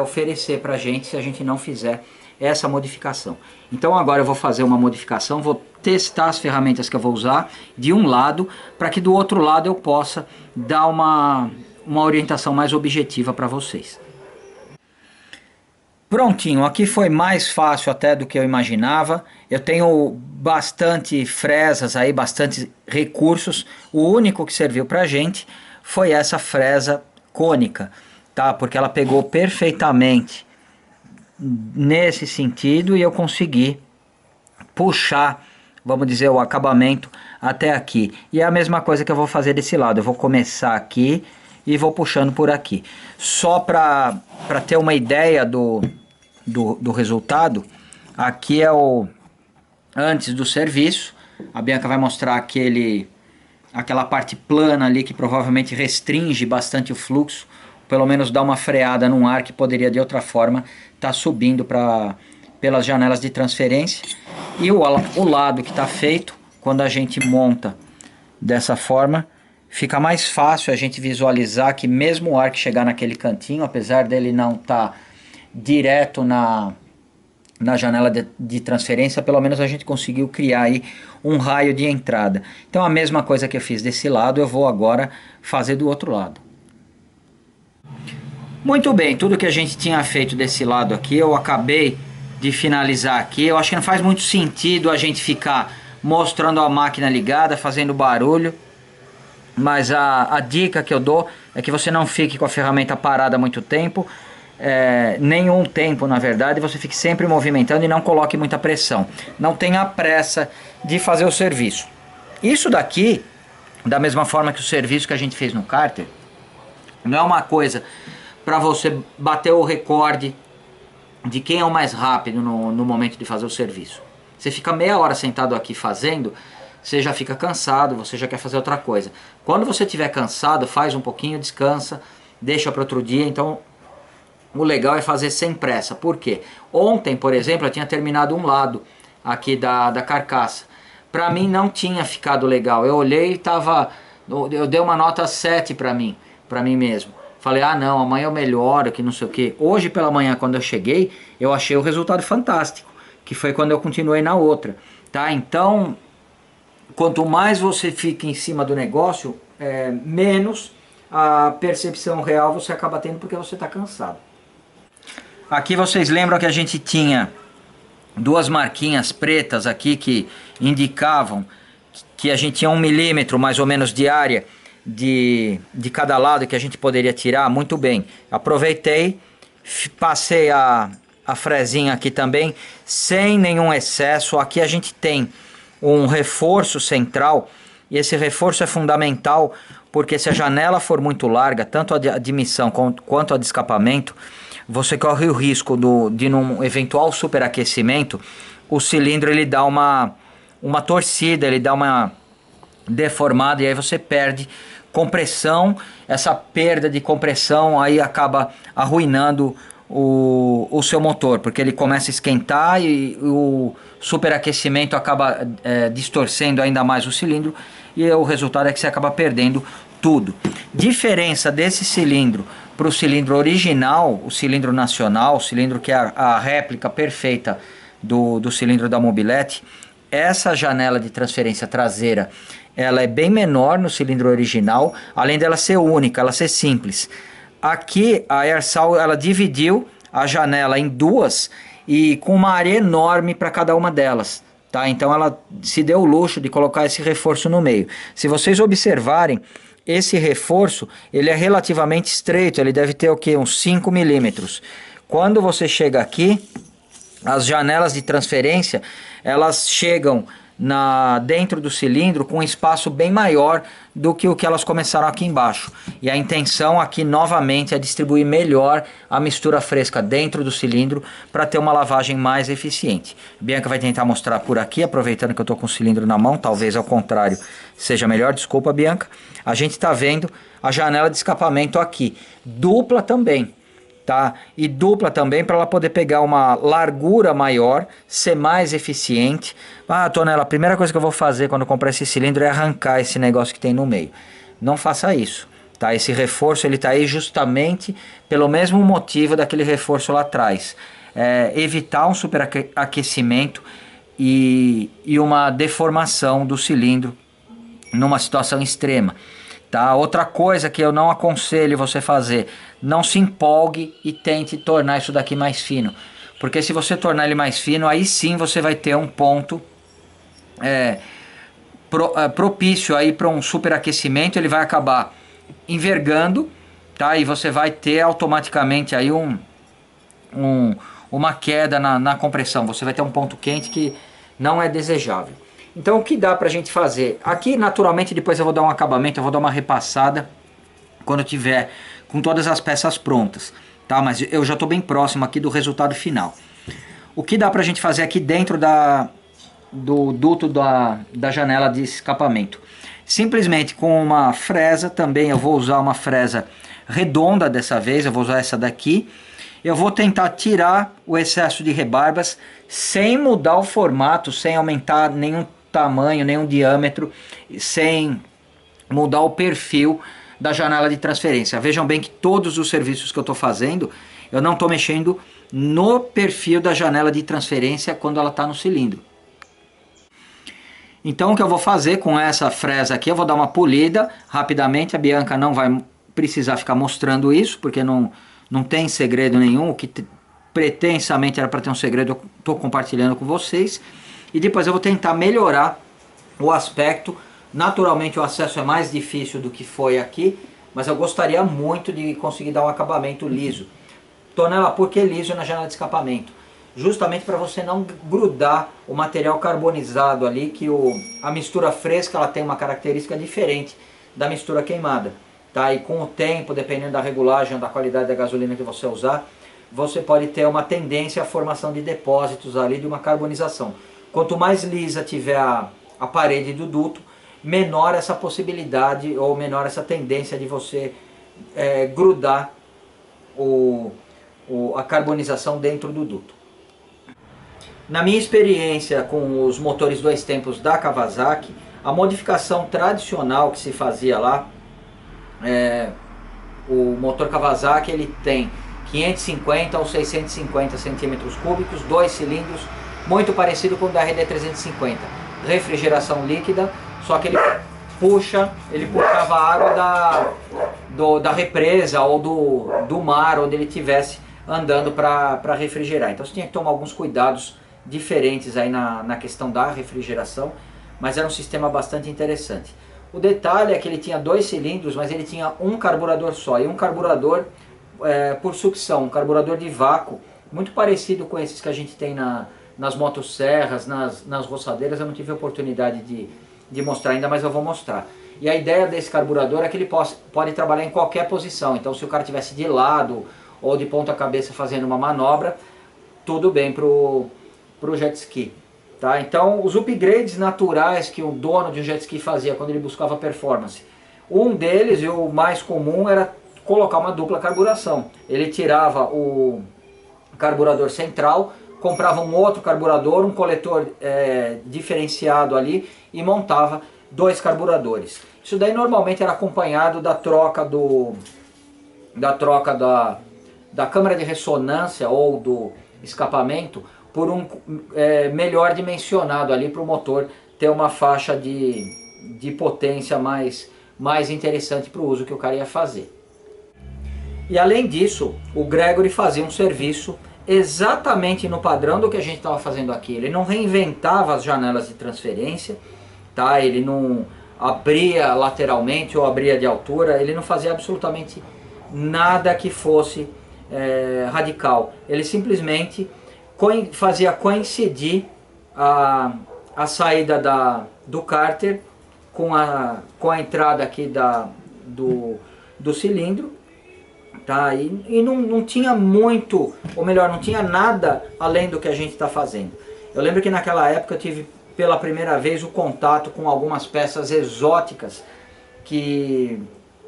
oferecer pra gente se a gente não fizer essa modificação. Então agora eu vou fazer uma modificação, vou testar as ferramentas que eu vou usar de um lado, para que do outro lado eu possa dar uma orientação mais objetiva para vocês. Prontinho, aqui foi mais fácil até do que eu imaginava. Eu tenho bastante fresas aí, bastante recursos. O único que serviu pra gente foi essa fresa cônica, tá? Porque ela pegou perfeitamente nesse sentido e eu consegui puxar, vamos dizer, o acabamento até aqui. E é a mesma coisa que eu vou fazer desse lado. Eu vou começar aqui e vou puxando por aqui. Só para ter uma ideia do resultado, aqui é o antes do serviço. A Bianca vai mostrar aquela parte plana ali que provavelmente restringe bastante o fluxo, pelo menos dá uma freada num ar que poderia de outra forma estar subindo pelas janelas de transferência. E o lado que está feito, quando a gente monta dessa forma, fica mais fácil a gente visualizar que mesmo o ar que chegar naquele cantinho, apesar dele não estar direto na janela de transferência, pelo menos a gente conseguiu criar aí um raio de entrada. Então a mesma coisa que eu fiz desse lado, eu vou agora fazer do outro lado. Muito bem, tudo que a gente tinha feito desse lado aqui, eu acabei de finalizar aqui. Eu acho que não faz muito sentido a gente ficar mostrando a máquina ligada, fazendo barulho. Mas a dica que eu dou é que você não fique com a ferramenta parada muito tempo, nenhum tempo na verdade, você fique sempre movimentando e não coloque muita pressão. Não tenha pressa de fazer o serviço. Isso daqui, da mesma forma que o serviço que a gente fez no cárter, não é uma coisa para você bater o recorde de quem é o mais rápido no momento de fazer o serviço. Você fica meia hora sentado aqui fazendo, você já fica cansado, você já quer fazer outra coisa. Quando você estiver cansado, faz um pouquinho, descansa, deixa para outro dia. Então, o legal é fazer sem pressa. Por quê? Ontem, por exemplo, eu tinha terminado um lado aqui da carcaça. Para mim não tinha ficado legal. Eu olhei e eu dei uma nota 7 para mim mesmo. Falei, ah não, amanhã eu melhoro, que não sei o que. Hoje pela manhã, quando eu cheguei, eu achei o resultado fantástico, que foi quando eu continuei na outra. Tá? Então, quanto mais você fica em cima do negócio, menos a percepção real você acaba tendo porque você está cansado. Aqui vocês lembram que a gente tinha duas marquinhas pretas aqui que indicavam que a gente tinha 1 milímetro mais ou menos de área de cada lado que a gente poderia tirar. Muito bem, aproveitei, passei a frezinha aqui também sem nenhum excesso. Aqui a gente tem um reforço central e esse reforço é fundamental porque se a janela for muito larga, tanto a de admissão quanto a de escapamento, você corre o risco de num eventual superaquecimento, o cilindro ele dá uma torcida, ele dá uma deformada e aí você perde compressão. Essa perda de compressão aí acaba arruinando o seu motor, porque ele começa a esquentar e o superaquecimento acaba distorcendo ainda mais o cilindro e o resultado é que você acaba perdendo tudo. Diferença desse cilindro para o cilindro original, o cilindro nacional, o cilindro que é a réplica perfeita do cilindro da Mobilete. Essa janela de transferência traseira, ela é bem menor no cilindro original, além dela ser única, ela ser simples. Aqui a Airsal ela dividiu a janela em duas e com uma área enorme para cada uma delas. Tá? Então ela se deu o luxo de colocar esse reforço no meio. Se vocês observarem, esse reforço ele é relativamente estreito, ele deve ter o que? Uns 5 milímetros. Quando você chega aqui, as janelas de transferência elas chegam dentro do cilindro com um espaço bem maior do que o que elas começaram aqui embaixo. E a intenção aqui novamente é distribuir melhor a mistura fresca dentro do cilindro para ter uma lavagem mais eficiente. Bianca vai tentar mostrar por aqui, aproveitando que eu estou com o cilindro na mão, talvez ao contrário seja melhor, desculpa Bianca. A gente está vendo a janela de escapamento aqui, dupla também. Tá? E dupla também para ela poder pegar uma largura maior, ser mais eficiente. Ah, Tonela, a primeira coisa que eu vou fazer quando eu comprar esse cilindro é arrancar esse negócio que tem no meio. Não faça isso, tá? Esse reforço ele tá aí justamente pelo mesmo motivo daquele reforço lá atrás. Evitar um superaquecimento e uma deformação do cilindro numa situação extrema. Tá? Outra coisa que eu não aconselho você fazer, não se empolgue e tente tornar isso daqui mais fino. Porque se você tornar ele mais fino, aí sim você vai ter um ponto propício aí para um superaquecimento, ele vai acabar envergando, tá? E você vai ter automaticamente aí uma queda na compressão, você vai ter um ponto quente que não é desejável. Então o que dá pra gente fazer? Aqui naturalmente depois eu vou dar um acabamento, eu vou dar uma repassada quando eu tiver com todas as peças prontas, tá? Mas eu já estou bem próximo aqui do resultado final. O que dá pra gente fazer aqui dentro do duto da janela de escapamento? Simplesmente com uma fresa, também eu vou usar uma fresa redonda dessa vez, eu vou usar essa daqui. Eu vou tentar tirar o excesso de rebarbas sem mudar o formato, sem aumentar nenhum tamanho, nenhum diâmetro, sem mudar o perfil da janela de transferência. Vejam bem que todos os serviços que eu estou fazendo, eu não estou mexendo no perfil da janela de transferência quando ela está no cilindro. Então o que eu vou fazer com essa fresa aqui, eu vou dar uma polida rapidamente. A Bianca não vai precisar ficar mostrando isso, porque não tem segredo nenhum. O que pretensamente era para ter um segredo, eu estou compartilhando com vocês. E depois eu vou tentar melhorar o aspecto. Naturalmente o acesso é mais difícil do que foi aqui, mas eu gostaria muito de conseguir dar um acabamento liso. Tonela, por que liso na janela de escapamento? Justamente para você não grudar o material carbonizado ali, que a mistura fresca ela tem uma característica diferente da mistura queimada. Tá? E com o tempo, dependendo da regulagem, da qualidade da gasolina que você usar, você pode ter uma tendência à formação de depósitos ali de uma carbonização. Quanto mais lisa tiver a parede do duto, menor essa possibilidade ou menor essa tendência de você grudar a carbonização dentro do duto. Na minha experiência com os motores dois tempos da Kawasaki, a modificação tradicional que se fazia lá, o motor Kawasaki ele tem 550 ou 650 centímetros cúbicos, 2 cilindros, muito parecido com o da RD350, refrigeração líquida, só que ele puxava a água da represa ou do mar onde ele estivesse andando para refrigerar. Então você tinha que tomar alguns cuidados diferentes aí na questão da refrigeração, mas era um sistema bastante interessante. O detalhe é que ele tinha 2 cilindros, mas ele tinha um carburador só, e um carburador por sucção, um carburador de vácuo, muito parecido com esses que a gente tem nas motosserras, nas roçadeiras. Eu não tive a oportunidade de mostrar ainda, mas eu vou mostrar. E a ideia desse carburador é que ele pode trabalhar em qualquer posição, então se o cara estivesse de lado ou de ponta cabeça fazendo uma manobra, tudo bem pro jet ski. Tá? Então os upgrades naturais que o dono de um jet ski fazia quando ele buscava performance, um deles, e o mais comum, era colocar uma dupla carburação. Ele tirava o carburador central, comprava um outro carburador, um coletor diferenciado ali, e montava 2 carburadores. Isso daí normalmente era acompanhado da troca da câmara de ressonância ou do escapamento por um melhor dimensionado ali para o motor ter uma faixa de potência mais interessante para o uso que o cara ia fazer. E além disso, o Gregory fazia um serviço exatamente no padrão do que a gente estava fazendo aqui. Ele não reinventava as janelas de transferência, tá? Ele não abria lateralmente ou abria de altura, ele não fazia absolutamente nada que fosse radical. Ele simplesmente fazia coincidir a saída do cárter com a entrada aqui do cilindro. Tá? E não tinha muito, ou melhor, não tinha nada além do que a gente está fazendo. Eu lembro que naquela época eu tive pela primeira vez o contato com algumas peças exóticas que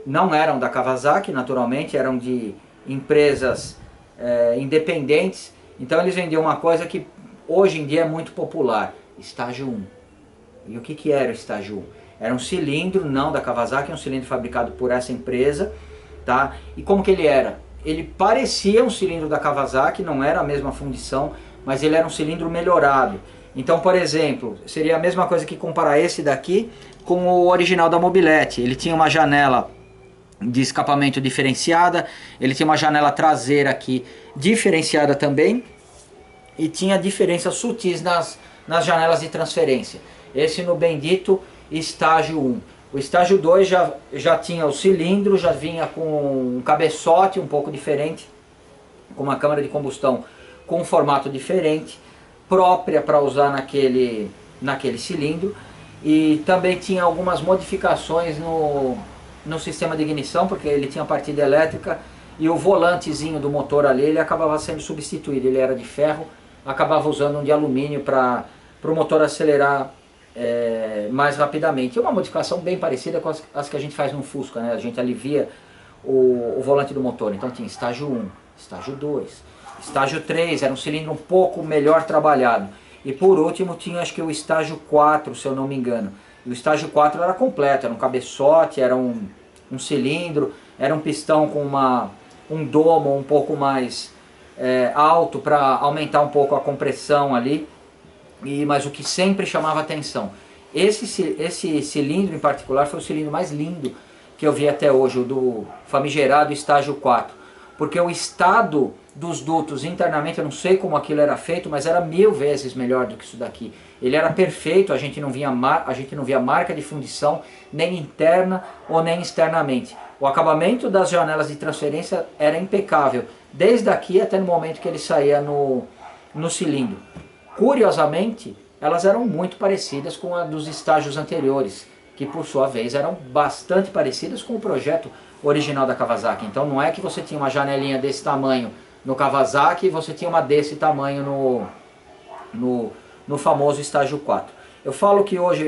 não eram da Kawasaki, naturalmente, eram de empresas independentes. Então eles vendiam uma coisa que hoje em dia é muito popular, estágio 1. E o que era o estágio 1? Era um cilindro, não da Kawasaki, um cilindro fabricado por essa empresa. Tá? E como que ele era? Ele parecia um cilindro da Kawasaki, não era a mesma fundição, mas ele era um cilindro melhorado. Então, por exemplo, seria a mesma coisa que comparar esse daqui com o original da Mobilete. Ele tinha uma janela de escapamento diferenciada, ele tinha uma janela traseira aqui diferenciada também, e tinha diferenças sutis nas janelas de transferência. Esse no bendito estágio 1. O estágio 2 já tinha o cilindro, já vinha com um cabeçote um pouco diferente, com uma câmara de combustão com um formato diferente, própria para usar naquele cilindro, e também tinha algumas modificações no sistema de ignição, porque ele tinha partida elétrica, e o volantezinho do motor ali ele acabava sendo substituído. Ele era de ferro, acabava usando um de alumínio para o motor acelerar mais rapidamente. É uma modificação bem parecida com as que a gente faz no Fusca, né? A gente alivia o volante do motor. Então tinha estágio 1, estágio 2, estágio 3, era um cilindro um pouco melhor trabalhado. E por último tinha, acho que o estágio 4, se eu não me engano. E o estágio 4 era completo, era um cabeçote, era um cilindro, era um pistão com um domo um pouco mais alto para aumentar um pouco a compressão ali. Mas o que sempre chamava atenção, esse cilindro em particular foi o cilindro mais lindo que eu vi até hoje, o do famigerado estágio 4. porque o estado dos dutos internamente, eu não sei como aquilo era feito, mas era 1000 vezes melhor do que isso daqui. Ele era perfeito, a gente não via marca de fundição, nem interna ou nem externamente. O acabamento das janelas de transferência era impecável, desde aqui até no momento que ele saía no cilindro. Curiosamente, elas eram muito parecidas com a dos estágios anteriores, que por sua vez eram bastante parecidas com o projeto original da Kawasaki. Então não é que você tinha uma janelinha desse tamanho no Kawasaki e você tinha uma desse tamanho no famoso estágio 4. Eu falo que hoje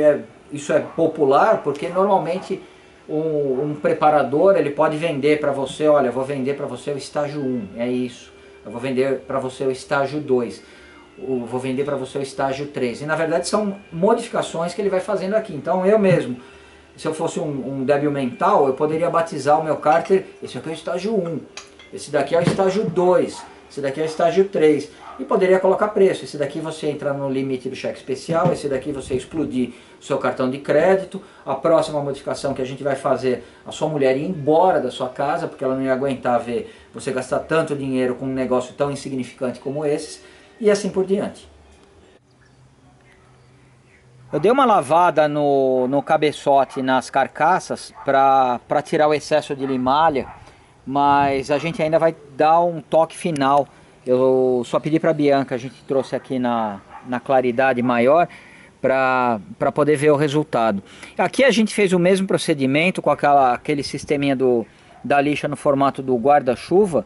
isso é popular porque normalmente um preparador ele pode vender para você, olha, eu vou vender para você o estágio 1, é isso. Eu vou vender para você o estágio 2. Vou vender para você o estágio 3. E na verdade são modificações que ele vai fazendo aqui. Então eu mesmo, se eu fosse um débil mental, eu poderia batizar o meu cárter, esse aqui é o estágio 1, esse daqui é o estágio 2, esse daqui é o estágio 3. E poderia colocar preço. Esse daqui você entra no limite do cheque especial, esse daqui você explodir o seu cartão de crédito. A próxima modificação que a gente vai fazer, a sua mulher ir embora da sua casa, porque ela não ia aguentar ver você gastar tanto dinheiro com um negócio tão insignificante como esses. E assim por diante. Eu dei uma lavada no cabeçote, nas carcaças, para tirar o excesso de limalha, mas a gente ainda vai dar um toque final. Eu só pedi para a Bianca, a gente trouxe aqui na claridade maior, para poder ver o resultado. Aqui a gente fez o mesmo procedimento com aquele sisteminha da lixa no formato do guarda-chuva.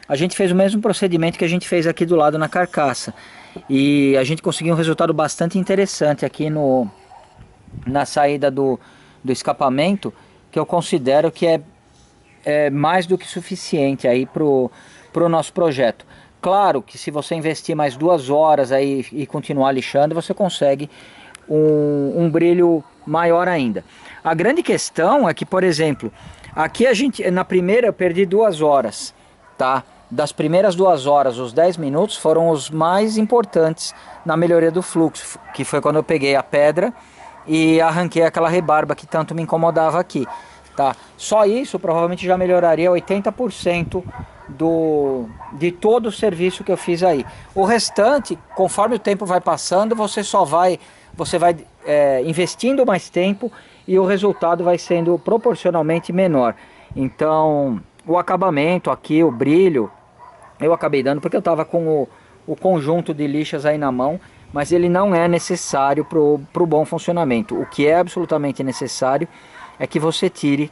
A gente fez o mesmo procedimento que a gente fez aqui do lado na carcaça. E a gente conseguiu um resultado bastante interessante aqui na saída do escapamento, que eu considero que é mais do que suficiente aí pro nosso projeto. Claro que se você investir mais 2 horas aí e continuar lixando, você consegue um brilho maior ainda. A grande questão é que, por exemplo, aqui na primeira eu perdi 2 horas, tá? Das primeiras 2 horas, os 10 minutos foram os mais importantes na melhoria do fluxo, que foi quando eu peguei a pedra e arranquei aquela rebarba que tanto me incomodava aqui, tá? Só isso provavelmente já melhoraria 80% de todo o serviço que eu fiz aí. O restante, conforme o tempo vai passando, você vai investindo mais tempo e o resultado vai sendo proporcionalmente menor. Então, o acabamento aqui, o brilho, eu acabei dando porque eu estava com o conjunto de lixas aí na mão, mas ele não é necessário para o bom funcionamento. O que é absolutamente necessário é que você tire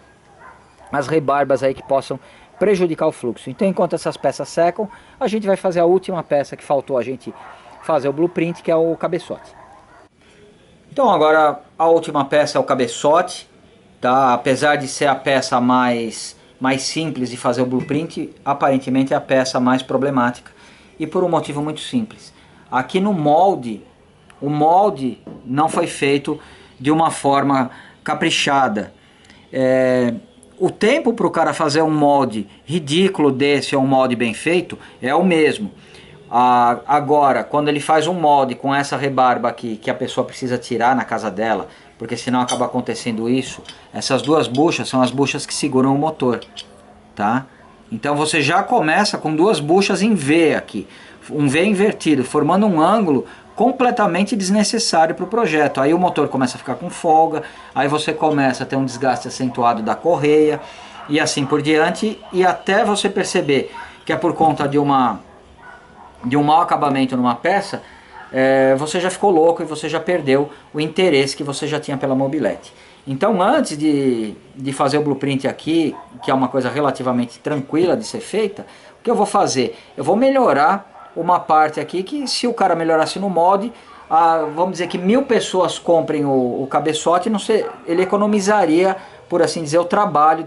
as rebarbas aí que possam prejudicar o fluxo. Então, enquanto essas peças secam, a gente vai fazer a última peça que faltou a gente fazer o blueprint, que é o cabeçote. Então, agora a última peça é o cabeçote, tá? Apesar de ser a peça mais simples de fazer o blueprint, aparentemente é a peça mais problemática, e por um motivo muito simples. Aqui no molde, o molde não foi feito de uma forma caprichada. O tempo para o cara fazer um molde ridículo desse ou um molde bem feito é o mesmo. Agora, quando ele faz um molde com essa rebarba aqui, que a pessoa precisa tirar na casa dela, porque senão acaba acontecendo isso, essas 2 buchas são as buchas que seguram o motor, tá? Então você já começa com 2 buchas em V aqui, um V invertido, formando um ângulo completamente desnecessário para o projeto. Aí o motor começa a ficar com folga, aí você começa a ter um desgaste acentuado da correia, e assim por diante, e até você perceber que é por conta de um mau acabamento numa peça, você já ficou louco e você já perdeu o interesse que você já tinha pela mobilete. Então, antes de fazer o blueprint aqui, que é uma coisa relativamente tranquila de ser feita, o que eu vou fazer? Eu vou melhorar uma parte aqui que, se o cara melhorasse no molde, vamos dizer que 1000 pessoas comprem o cabeçote, não sei, ele economizaria, por assim dizer, o trabalho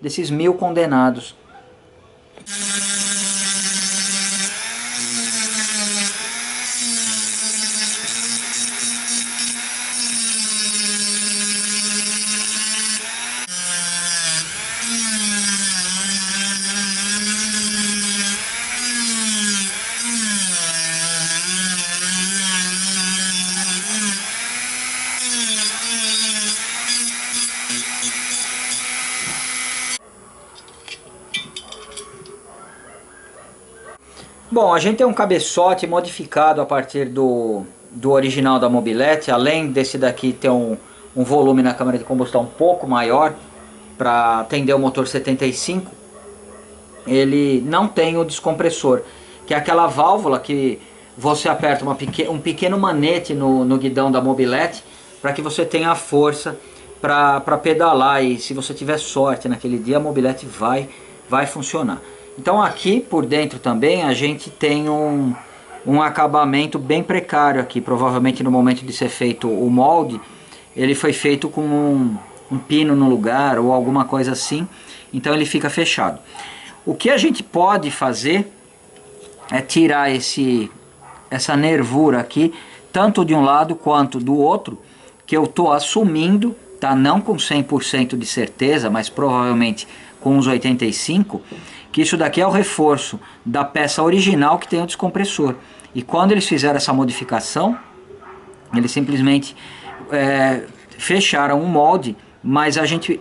desses 1000 condenados. Bom, a gente tem um cabeçote modificado a partir do original da Mobilete. Além desse daqui ter um volume na câmara de combustão um pouco maior para atender o motor 75, ele não tem o descompressor, que é aquela válvula que você aperta um pequeno manete no guidão da Mobilete para que você tenha a força para pedalar, e se você tiver sorte naquele dia a Mobilete vai funcionar. Então aqui por dentro também a gente tem um acabamento bem precário aqui. Provavelmente no momento de ser feito o molde, ele foi feito com um pino no lugar ou alguma coisa assim, então ele fica fechado. O que a gente pode fazer é tirar essa nervura aqui, tanto de um lado quanto do outro, que eu estou assumindo, tá? Não com 100% de certeza, mas provavelmente com uns 85%, que isso daqui é o reforço da peça original que tem o descompressor. E quando eles fizeram essa modificação, eles simplesmente fecharam o molde, mas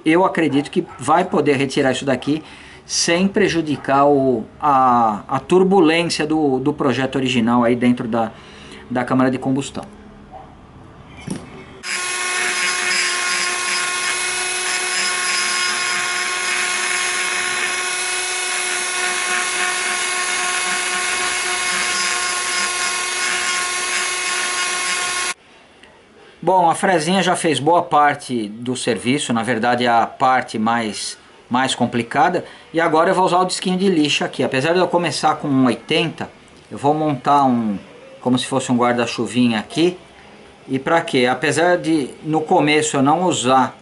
eu acredito que vai poder retirar isso daqui sem prejudicar a turbulência do projeto original aí dentro da câmara de combustão. Bom, a frezinha já fez boa parte do serviço, na verdade é a parte mais complicada, e agora eu vou usar o disquinho de lixa aqui. Apesar de eu começar com um 80, eu vou montar como se fosse um guarda-chuvinha aqui. E para quê? Apesar de no começo eu não usar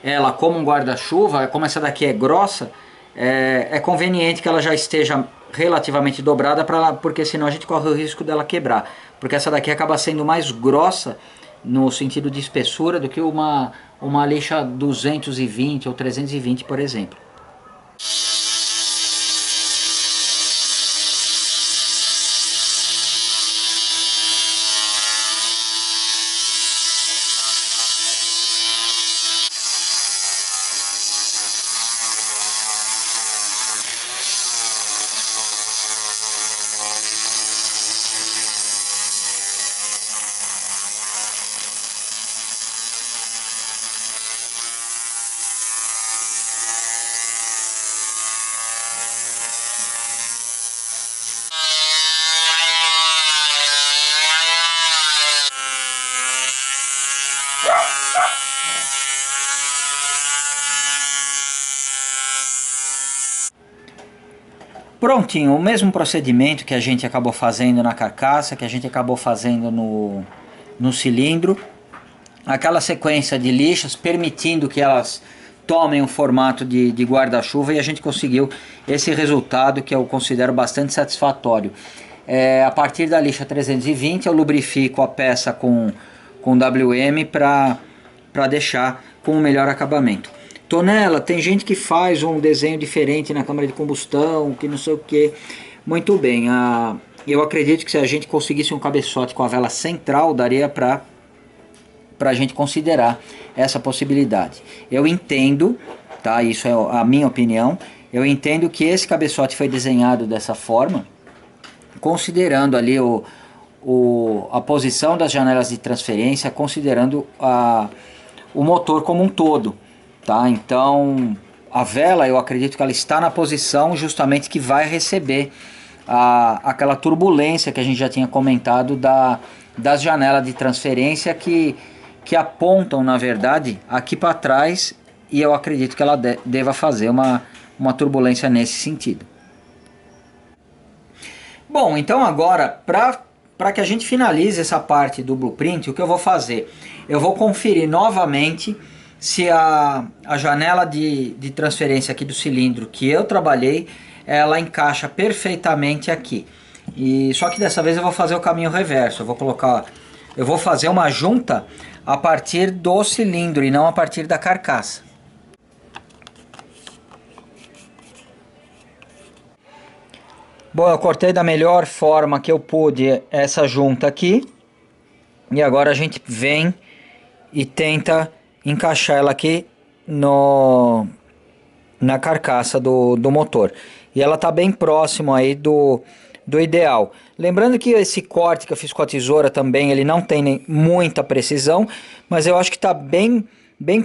ela como um guarda-chuva, como essa daqui é grossa, é conveniente que ela já esteja relativamente dobrada, porque senão a gente corre o risco dela quebrar. Porque essa daqui acaba sendo mais grossa no sentido de espessura do que uma lixa 220 ou 320, por exemplo. Prontinho, o mesmo procedimento que a gente acabou fazendo na carcaça, que a gente acabou fazendo no cilindro. Aquela sequência de lixas, permitindo que elas tomem o formato de guarda-chuva, e a gente conseguiu esse resultado que eu considero bastante satisfatório. A partir da lixa 320 eu lubrifico a peça com WM para deixar com o melhor acabamento. Tonela, tem gente que faz um desenho diferente na câmara de combustão, que não sei o que. Muito bem, eu acredito que se a gente conseguisse um cabeçote com a vela central, daria para a gente considerar essa possibilidade. Eu entendo, tá? Isso é a minha opinião. Eu entendo que esse cabeçote foi desenhado dessa forma, considerando ali a posição das janelas de transferência, considerando o motor como um todo. Tá? Então a vela, eu acredito que ela está na posição justamente que vai receber aquela turbulência que a gente já tinha comentado das janelas de transferência que apontam, na verdade, aqui para trás, e eu acredito que ela deva fazer uma turbulência nesse sentido. Bom, então agora, para que a gente finalize essa parte do blueprint, o que eu vou fazer? Eu vou conferir novamente se a janela de transferência aqui do cilindro que eu trabalhei, ela encaixa perfeitamente aqui. Só que dessa vez eu vou fazer o caminho reverso. Eu vou fazer uma junta a partir do cilindro e não a partir da carcaça. Bom, eu cortei da melhor forma que eu pude essa junta aqui. E agora a gente vem e tenta encaixar ela aqui na carcaça do motor. e ela está bem próximo aí do ideal. Lembrando que esse corte que eu fiz com a tesoura também, ele não tem muita precisão, mas eu acho que está bem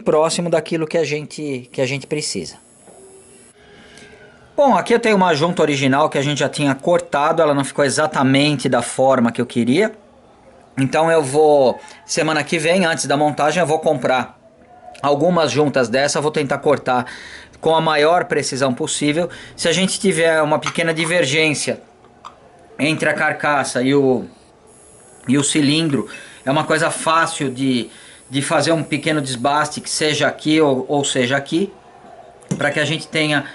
próximo daquilo que a gente precisa. Bom, aqui eu tenho uma junta original que a gente já tinha cortado, ela não ficou exatamente da forma que eu queria. Então eu vou, semana que vem, antes da montagem, eu vou comprar algumas juntas dessa, vou tentar cortar com a maior precisão possível. Se a gente tiver uma pequena divergência entre a carcaça e o cilindro, é uma coisa fácil de fazer um pequeno desbaste, que seja aqui ou seja aqui, para que a gente tenha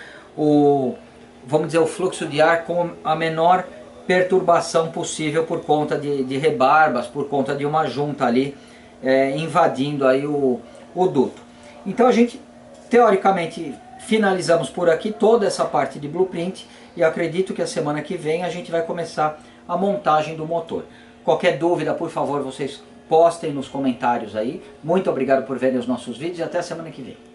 vamos dizer, o fluxo de ar com a menor perturbação possível por conta de rebarbas, por conta de uma junta ali invadindo aí o duto. Então a gente, teoricamente, finalizamos por aqui toda essa parte de blueprint e acredito que a semana que vem a gente vai começar a montagem do motor. Qualquer dúvida, por favor, vocês postem nos comentários aí. Muito obrigado por verem os nossos vídeos e até a semana que vem.